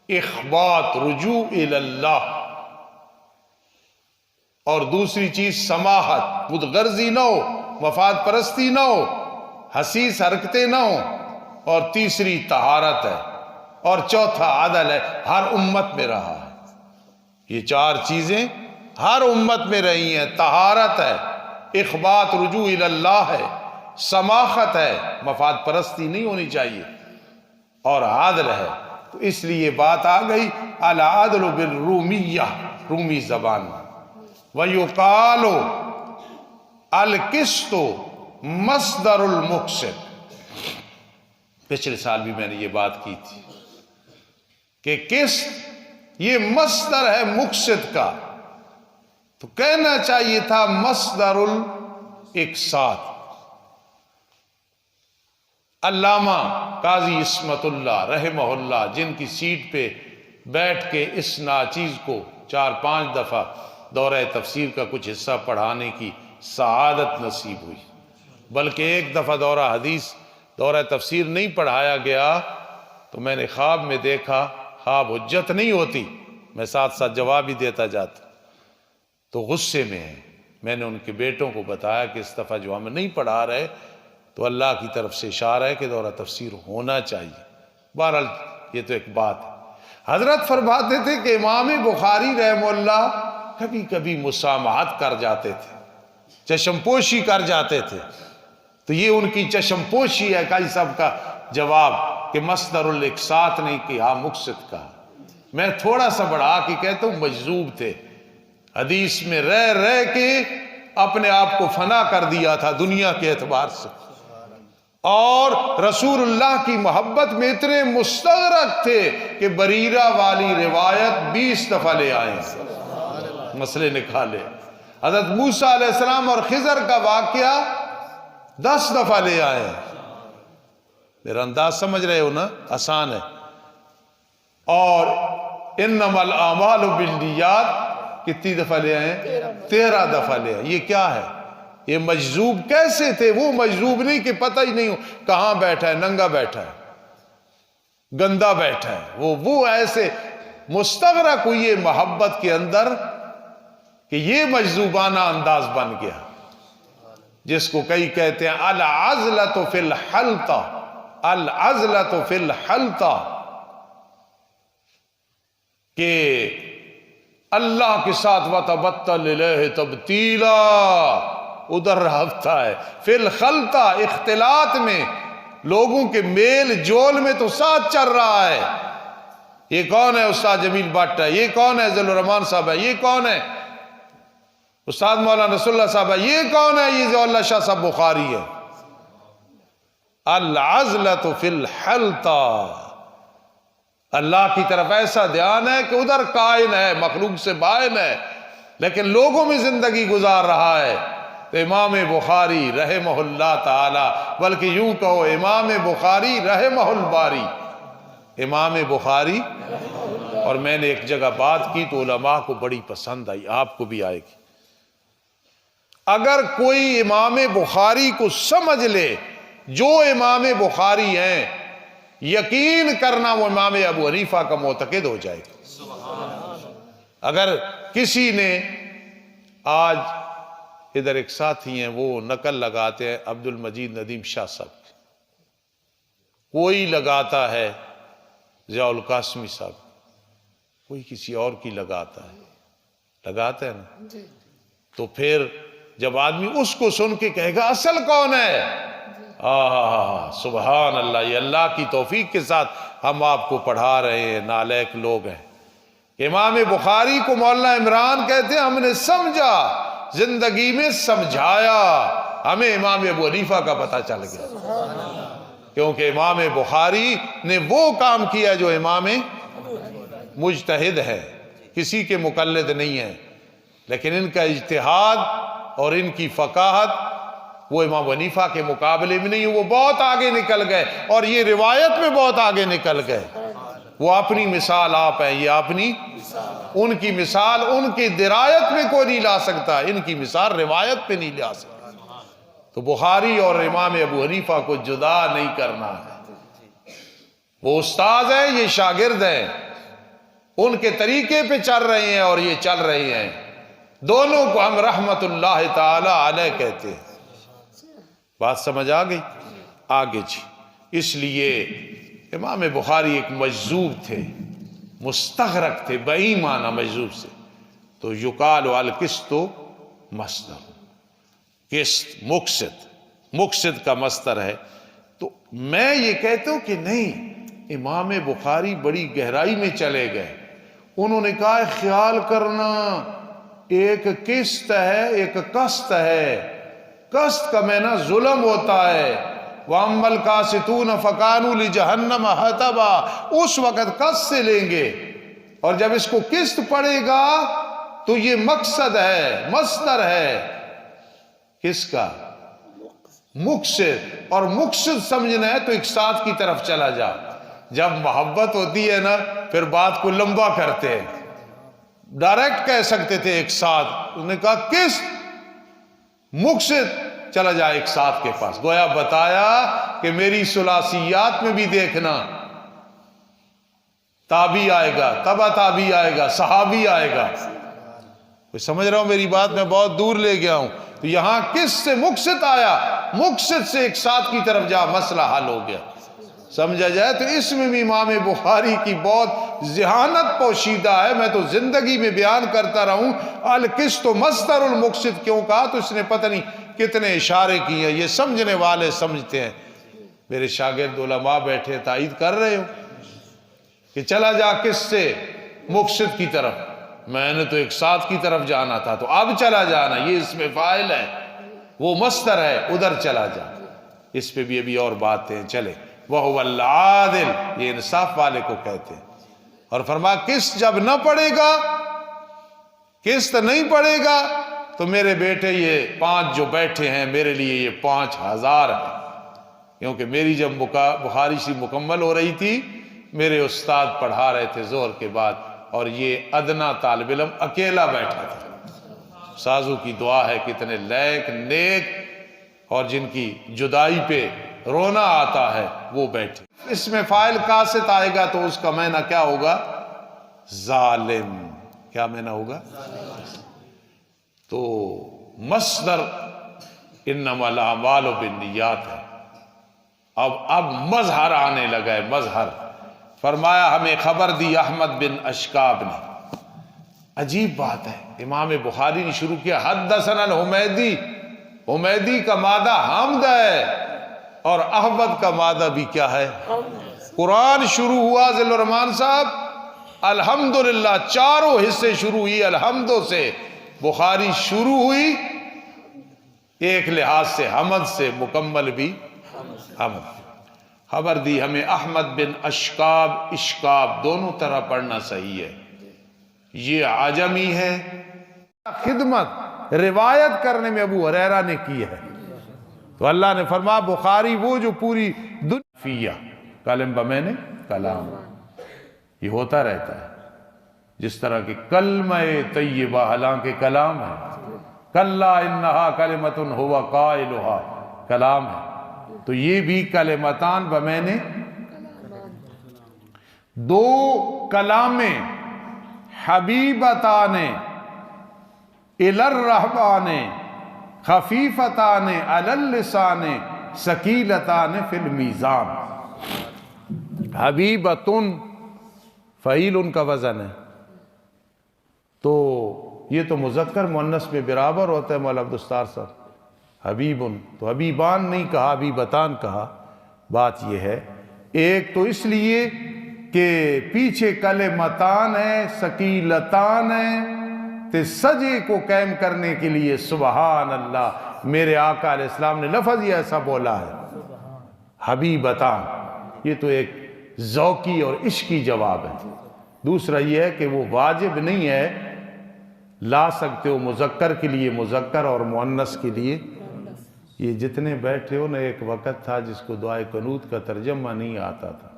اخبات، رجوع الی اللہ، اور دوسری چیز سماحت، خود غرضی نہ ہو، مفاد پرستی نہ ہو، حسیس حرکتیں نہ ہو، اور تیسری طہارت ہے، اور چوتھا عدل ہے، ہر امت میں رہا ہے۔ یہ چار چیزیں ہر امت میں رہی ہیں، طہارت ہے، اخبات رجوع الی اللہ ہے، سماحت ہے، مفاد پرستی نہیں ہونی چاہیے، اور عدل ہے۔ تو اس لیے بات آ گئی العدل بالرومیہ، رومی زبان میں۔ وَيُقَالُ الْقِسْطُ مصدر المقسط، پچھلے سال بھی میں نے یہ بات کی تھی کہ قسط یہ مصدر ہے مقسط کا، تو کہنا چاہیے تھا مصدر الاقساط۔ علامہ قاضی عصمت اللہ رحمہ اللہ، جن کی سیٹ پہ بیٹھ کے اس ناچیز کو 4-5 دفعہ دورہ تفسیر کا کچھ حصہ پڑھانے کی سعادت نصیب ہوئی، بلکہ ایک دفعہ دورہ حدیث، دورہ تفسیر نہیں پڑھایا گیا تو میں نے خواب میں دیکھا، خواب حجت نہیں ہوتی، میں ساتھ ساتھ جواب ہی دیتا جاتا، تو غصے میں ہے۔ میں نے ان کے بیٹوں کو بتایا کہ اس دفعہ جو ہم نہیں پڑھا رہے تو اللہ کی طرف سے اشارہ ہے کہ دورہ تفسیر ہونا چاہیے۔ بہرحال یہ تو ایک بات ہے۔ حضرت فرماتے تھے کہ امام بخاری رحمہ اللہ کبھی کبھی مسامحت کر جاتے تھے، چشم پوشی کر جاتے تھے، تو یہ ان کی چشم پوشی ہے کئی سب کا جواب کہ مصدر الاقساط نہیں کہا، مقسط کہا۔ میں تھوڑا سا بڑھا کے کہتا ہوں مجذوب تھے، حدیث میں رہ رہ کے اپنے آپ کو فنا کر دیا تھا دنیا کے اعتبار سے، اور رسول اللہ کی محبت میں اتنے مستغرق تھے کہ بریرہ والی روایت 20 دفعہ لے آئے ہیں، مسئلے نکالے۔ حضرت موسیٰ علیہ السلام اور خضر کا واقعہ 10 دفعہ لے آئے ہیں۔ میرا انداز سمجھ رہے ہو نا؟ آسان ہے۔ اور انما الاعمال بالنیات کتنی دفعہ لے آئے ہیں؟ 13 دفعہ لے آئے۔ یہ کیا ہے؟ یہ مجذوب کیسے تھے؟ وہ مجذوب نہیں کہ پتہ ہی نہیں ہو کہاں بیٹھا ہے، ننگا بیٹھا ہے، گندا بیٹھا ہے، وہ ایسے مستغرق ہوئی ہے محبت کے اندر کہ یہ مجذوبانہ انداز بن گیا، جس کو کئی کہتے ہیں العزلۃ فی الحلقہ، العزلۃ فی الحلطہ، کہ اللہ کے ساتھ وتبتل الیہ تبتیلا، ادھر رابطہ ہے. فی الخلطہ، اختلاط میں، لوگوں کے میل جول میں تو ساتھ چل رہا ہے. یہ کون ہے؟ استاد جمیل بٹ ہے. یہ کون ہے؟ ذل الرحمان صاحب ہے. یہ کون ہے؟ استاد مولانا رسول اللہ صاحب ہے. یہ کون ہے؟ یہ ضیاء اللہ شاہ صاحب بخاری ہے. العزلۃ فی الحلطہ، اللہ کی طرف ایسا دھیان ہے کہ ادھر کائن ہے، مخلوق سے بائن ہے، لیکن لوگوں میں زندگی گزار رہا ہے. تو امام بخاری رحمہ اللہ تعالی، بلکہ یوں کہو امام بخاری رحمہ الباری، امام بخاری. اور میں نے ایک جگہ بات کی تو علماء کو بڑی پسند آئی، آپ کو بھی آئے گی. اگر کوئی امام بخاری کو سمجھ لے، جو امام بخاری ہیں، یقین کرنا وہ امام ابو حنیفہ کا معتقد ہو جائے گا. اگر کسی نے، آج ادھر ایک ساتھی ہیں وہ نقل لگاتے ہیں عبد المجید ندیم شاہ صاحب، کوئی لگاتا ہے ضیاء القاسمی صاحب، کوئی کسی اور کی لگاتا ہے نا. تو پھر جب آدمی اس کو سن کے کہے گا اصل کون ہے، سبحان اللہ، یہ اللہ کی توفیق کے ساتھ ہم آپ کو پڑھا رہے ہیں. نالائق لوگ ہیں. امام بخاری کو مولانا عمران کہتے ہیں، ہم نے سمجھا، زندگی میں سمجھایا، ہمیں امام ابو حنیفہ کا پتہ چل گیا، کیونکہ امام بخاری نے وہ کام کیا جو امام مجتہد ہے، کسی کے مقلد نہیں ہے، لیکن ان کا اجتہاد اور ان کی فقاہت وہ امام حنیفہ کے مقابلے میں نہیں. وہ بہت آگے نکل گئے، اور یہ روایت میں بہت آگے نکل گئے. وہ اپنی مثال آپ ہیں، یہ اپنی، ان کی مثال ان کی درایت میں کوئی نہیں لا سکتا، ان کی مثال روایت پہ نہیں لا سکتا. تو بخاری اور امام ابو حنیفہ کو جدا نہیں کرنا ہے. وہ استاد ہیں، یہ شاگرد ہیں، ان کے طریقے پہ چل رہے ہیں اور یہ چل رہے ہیں. دونوں کو ہم رحمت اللہ تعالی علیہ کہتے ہیں. بات سمجھ آ گئی؟ آگے جی. اس لیے امام بخاری ایک مجذوب تھے، مستغرق تھے، بئی معنی مجذوب سے. تو یقال القسط مصدر، قسط مقصد کا مصدر ہے. تو میں یہ کہتا ہوں کہ نہیں، امام بخاری بڑی گہرائی میں چلے گئے. انہوں نے کہا خیال کرنا، ایک قسط ہے، ایک قسط ہے. قسط کا معنی ظلم ہوتا ہے. وَأَمَّا الْقَاسِطُونَ فَكَانُوا لِجَهَنَّمَ حَطَبًا، اس وقت قسط سے لیں گے، اور جب اس کو قسط پڑے گا تو یہ مقصد ہے، مصدر ہے کس کا؟ مقصد. اور مقصد سمجھنا ہے تو ایک ساتھ کی طرف چلا جا. جب محبت ہوتی ہے نا پھر بات کو لمبا کرتے ہیں. ڈائریکٹ کہہ سکتے تھے ایک ساتھ، انہوں نے کہا کس مقصد، چلا جا ایک ساتھ کے پاس. گویا بتایا کہ میری ثلاثیات میں بھی دیکھنا، تابعی آئے گا، تبع تابعی آئے گا، صحابی آئے گا. کوئی سمجھ رہا ہوں میری بات؟ میں بہت دور لے گیا ہوں. تو یہاں کس سے مقصد آیا، مقصد سے ایک ساتھ کی طرف جا، مسئلہ حل ہو گیا. سمجھا جائے تو اس میں بھی امام بخاری کی بہت ذہانت پوشیدہ ہے. میں تو زندگی میں بیان کرتا رہوں. القسط مصدر المقصد کیوں کہا تو اس نے پتہ نہیں کتنے اشارے کیے. یہ سمجھنے والے سمجھتے ہیں. میرے شاگرد علماء بیٹھے تائید کر رہے ہو کہ چلا جا کس سے مقصد کی طرف. میں نے تو ایک ساتھ کی طرف جانا تھا، تو اب چلا جانا، یہ اس میں فاعل ہے، وہ مصدر ہے، ادھر چلا جا. اس پہ بھی ابھی اور باتیں چلے. وَهُوَ الْعَادِلُ، یہ انصاف والے کو کہتے ہیں. اور فرمایا قسط جب نہ پڑے گا، قسط نہیں پڑے گا تو میرے بیٹے یہ 5 جو بیٹھے ہیں میرے لیے یہ 5000 ہے. کیونکہ میری جب بخاری شریف مکمل ہو رہی تھی، میرے استاد پڑھا رہے تھے زہر کے بعد، اور یہ ادنا طالب علم اکیلا بیٹھا تھا. سازو کی دعا ہے، کتنے لائق نیک اور جن کی جدائی پہ رونا آتا ہے وہ بیٹھے. اس میں فاعل قاسط آئے گا تو اس کا معنی کیا ہوگا؟ ظالم. کیا معنی ہوگا؟ تو مصدر انما الاعمال بالنیات ہے. اب مظہر آنے لگا ہے، مظہر۔ فرمایا ہمیں خبر دی احمد بن اشکاب نے۔ عجیب بات ہے، امام بخاری نے شروع کیا حدثنا الحمیدی، حمیدی کا مادہ حمد ہے اور احمد کا مادہ بھی کیا ہے؟ قرآن شروع ہوا ذل الرحمان صاحب الحمدللہ، چاروں حصے شروع ہوئی الحمدوں سے، بخاری شروع ہوئی ایک لحاظ سے حمد سے، مکمل بھی حمد۔ خبر دی ہمیں احمد بن اشکاب، اشکاب دونوں طرح پڑھنا صحیح ہے، یہ عجمی ہے، خدمت روایت کرنے میں ابو ہریرہ نے کی ہے، تو اللہ نے فرمایا بخاری وہ جو پوری دنیا کلم بمین کلام، یہ ہوتا رہتا ہے، جس طرح کہ کلمہ طیبہ حالانکہ کلام ہے، کلا انہا کلمۃ ہوا قائلہا کلام ہے، تو یہ بھی کلمتان بمین، دو کلامیں حبیبتان الی الرحمن خفیفتان علی اللسان ثقیلتان فی المیزان۔ حبیبتن فعیل ان کا وزن ہے، تو یہ تو مذکر مؤنث میں برابر ہوتا ہے مولا عبدالستار صاحب، حبیبن، تو حبیبان نہیں کہا، حبیبتان کہا۔ بات یہ ہے، ایک تو اس لیے کہ پیچھے کلمتان ہے، ثقیلتان ہے، تے سجے کو قائم کرنے کے لیے سبحان اللہ میرے آقا علیہ السلام نے لفظ ہی ایسا بولا ہے حبیبتان، یہ تو ایک ذوقی اور عشقی جواب ہے۔ دوسرا یہ ہے کہ وہ واجب نہیں ہے، لا سکتے ہو مذکر کے لیے مذکر اور مؤنث کے لیے۔ یہ جتنے بیٹھے ہو نا، ایک وقت تھا جس کو دعائے قنوت کا ترجمہ نہیں آتا تھا،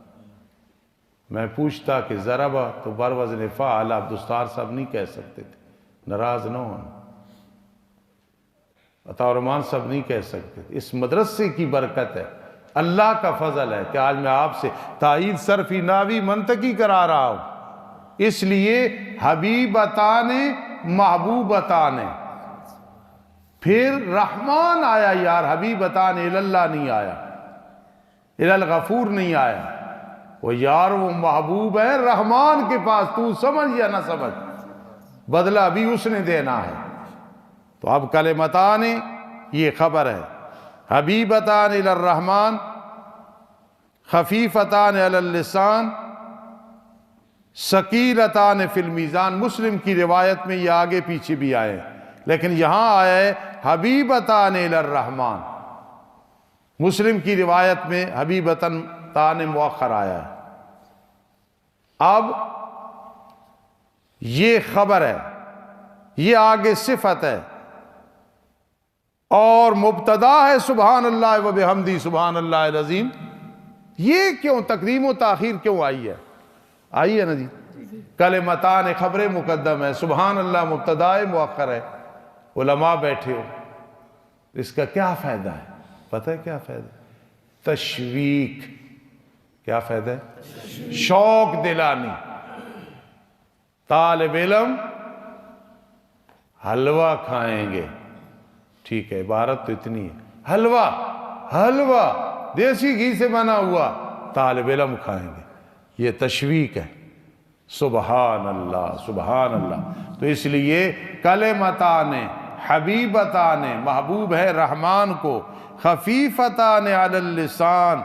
میں پوچھتا کہ ضربہ تو بر وزن فعل، عبدالستار صاحب نہیں کہہ سکتے تھے، ناراض نہ ہونا، عطا الرحمان صاحب نہیں کہہ سکتے تھے، اس مدرسے کی برکت ہے، اللہ کا فضل ہے کہ آج میں آپ سے تائید صرفی ناوی منطقی کرا رہا ہوں۔ اس لیے حبیبتان محبوبتان، پھر رحمان آیا یار، حبیبتان اللہ نہیں آیا، الغفور نہیں آیا، وہ یار وہ محبوب ہے رحمان کے پاس، تو سمجھ یا نہ سمجھ، بدلہ بھی اس نے دینا ہے۔ تو اب کلمتان یہ خبر ہے، حبیبتان الی الرحمن خفیفتان علی اللسان ثقیلتان فی المیزان۔ مسلم کی روایت میں یہ آگے پیچھے بھی آئے، لیکن یہاں آیا ہے حبیبتان الی الرحمن، مسلم کی روایت میں حبیبتان مؤخر آیا ہے۔ اب یہ خبر ہے، یہ آگے صفت ہے، اور مبتدا ہے سبحان اللہ و بحمدی سبحان اللہ العظیم۔ یہ کیوں تقدیم و تاخیر کیوں آئی ہے؟ آئی ہے نا جی، کلمتان خبر مقدم ہے، سبحان اللہ مبتدا مؤخر ہے، علماء بیٹھے ہو، اس کا کیا فائدہ ہے؟ پتہ ہے کیا فائدہ ہے؟ تشویق۔ کیا فائدہ ہے؟ شوق دلانی۔ طالب علم حلوہ کھائیں گے، ٹھیک ہے، عبارت تو اتنی ہے، حلوہ، حلوہ دیسی گھی سے بنا ہوا طالب علم کھائیں گے، یہ تشویق ہے۔ سبحان اللہ سبحان اللہ۔ تو اس لیے کلمتان حبیبتان، محبوب ہے رحمان کو، خفیفتان علی اللسان،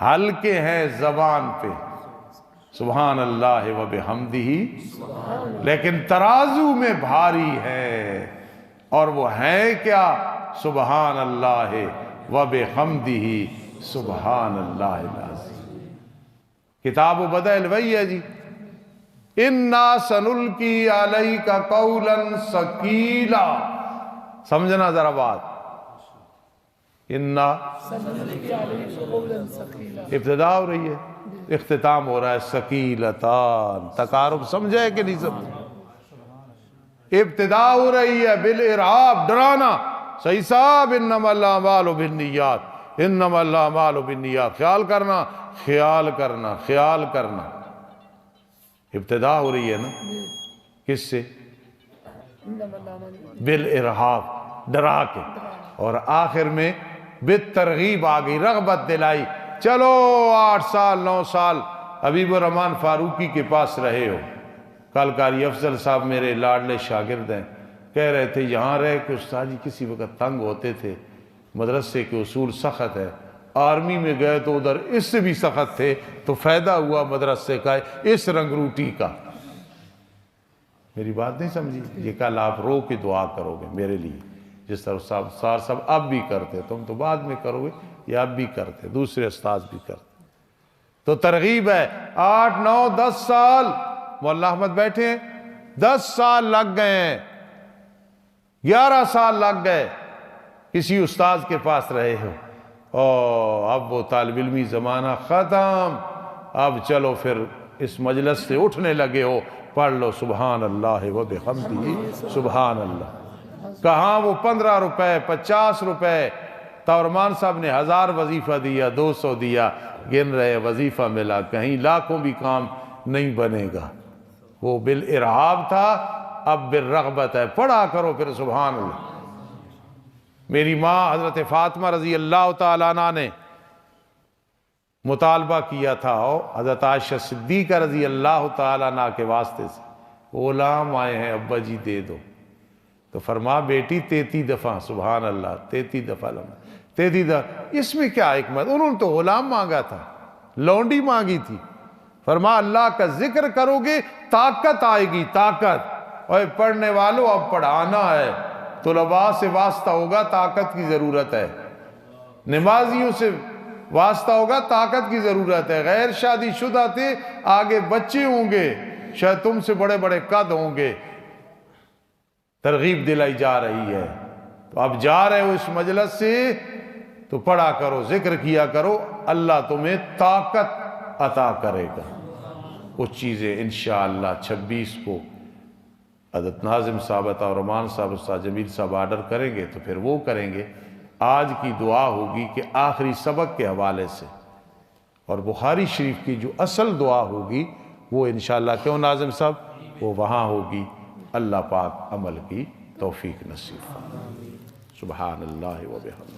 ہلکے ہیں زبان پہ، سبحان اللہ و بحمدہ، لیکن ترازو میں بھاری ہے، اور وہ ہے کیا؟ سبحان اللہ و بحمدہ سبحان اللہ العظیم۔ کتاب و بدل وہی ہے جی، اِنَّا سَنُلْقِي عَلَيْكَ قَوْلًا ثَقِيلًا۔ سمجھنا ذرا بات، اِنَّا ابتدا ہو رہی ہے، اختتام ہو رہا ہے ثقیلتان، تقارب سمجھے کہ نہیں سمجھے؟ ابتدا ہو رہی ہے بالارعاب، ڈرانا، صحیح صاحب، انما الاعمال بالنیات، انما الاعمال بالنیات، خیال کرنا خیال کرنا خیال کرنا۔ ابتدا ہو رہی ہے نا کس سے؟ بالارہاب، ڈرا کے، اور آخر میں بالترغیب آ گئی، رغبت دلائی، چلو 8 سال 9 سال حبیب الرحمن فاروقی کے پاس رہے ہو. کل قاری افضل صاحب میرے لاڈلے شاگرد ہیں، کہہ رہے تھے یہاں رہ کہ استاد جی کسی وقت تنگ ہوتے تھے، مدرسے کے اصول سخت ہے، آرمی میں گئے تو ادھر اس سے بھی سخت تھے، تو فائدہ ہوا مدرسے کا اس رنگ روٹی کا. میری بات نہیں سمجھی؟ یہ کل آپ رو کے دعا کرو گے میرے لیے، جس طرح سار صاحب اب بھی کرتے، تم تو بعد میں کرو گے، یہ اب بھی کرتے، دوسرے استاد بھی کرتے. تو ترغیب ہے. 8 9 10 سال مولانا احمد بیٹھے ہیں، 10 سال لگ گئے ہیں، 11 سال لگ گئے، کسی استاذ کے پاس رہے ہو. اب وہ طالب علمی زمانہ ختم، اب چلو پھر اس مجلس سے اٹھنے لگے ہو، پڑھ لو سبحان اللہ و بحمدہ سبحان اللہ. کہاں وہ 15 روپے 50 روپے، تورمان صاحب نے 1000 وظیفہ دیا، 200 دیا، گن رہے وظیفہ ملا، کہیں لاکھوں بھی کام نہیں بنے گا. وہ بالارہاب تھا، اب بالرغبت ہے. پڑھا کرو پھر سبحان اللہ. میری ماں حضرت فاطمہ رضی اللہ تعالیٰ عنہ نے مطالبہ کیا تھا حضرت عائشہ صدیقہ رضی اللہ تعالیٰ عنہ کے واسطے سے، غلام آئے ہیں ابا جی دے دو. تو فرما بیٹی 33 دفعہ سبحان اللہ، 33 دفعہ 33 دفعہ. اس میں کیا حکمت؟ انہوں نے تو غلام مانگا تھا، لونڈی مانگی تھی. فرما اللہ کا ذکر کرو گے طاقت آئے گی، طاقت. اور پڑھنے والوں اب پڑھانا ہے، طلباء سے واسطہ ہوگا، طاقت کی ضرورت ہے. نمازیوں سے واسطہ ہوگا، طاقت کی ضرورت ہے. غیر شادی شدہ تھے، آگے بچے ہوں گے، شاید تم سے بڑے بڑے قد ہوں گے. ترغیب دلائی جا رہی ہے. تو اب جا رہے ہو اس مجلس سے تو پڑھا کرو، ذکر کیا کرو، اللہ تمہیں طاقت عطا کرے گا. کچھ چیزیں انشاءاللہ 26 کو حضرت ناظم صاحب اور رحمان صاحب استاد جمیل صاحب آرڈر کریں گے تو پھر وہ کریں گے. آج کی دعا ہوگی کہ آخری سبق کے حوالے سے، اور بخاری شریف کی جو اصل دعا ہوگی وہ انشاءاللہ کیوں ناظم صاحب وہ وہاں ہوگی. اللہ پاک عمل کی توفیق نصیب. سبحان اللہ و بحمدہ.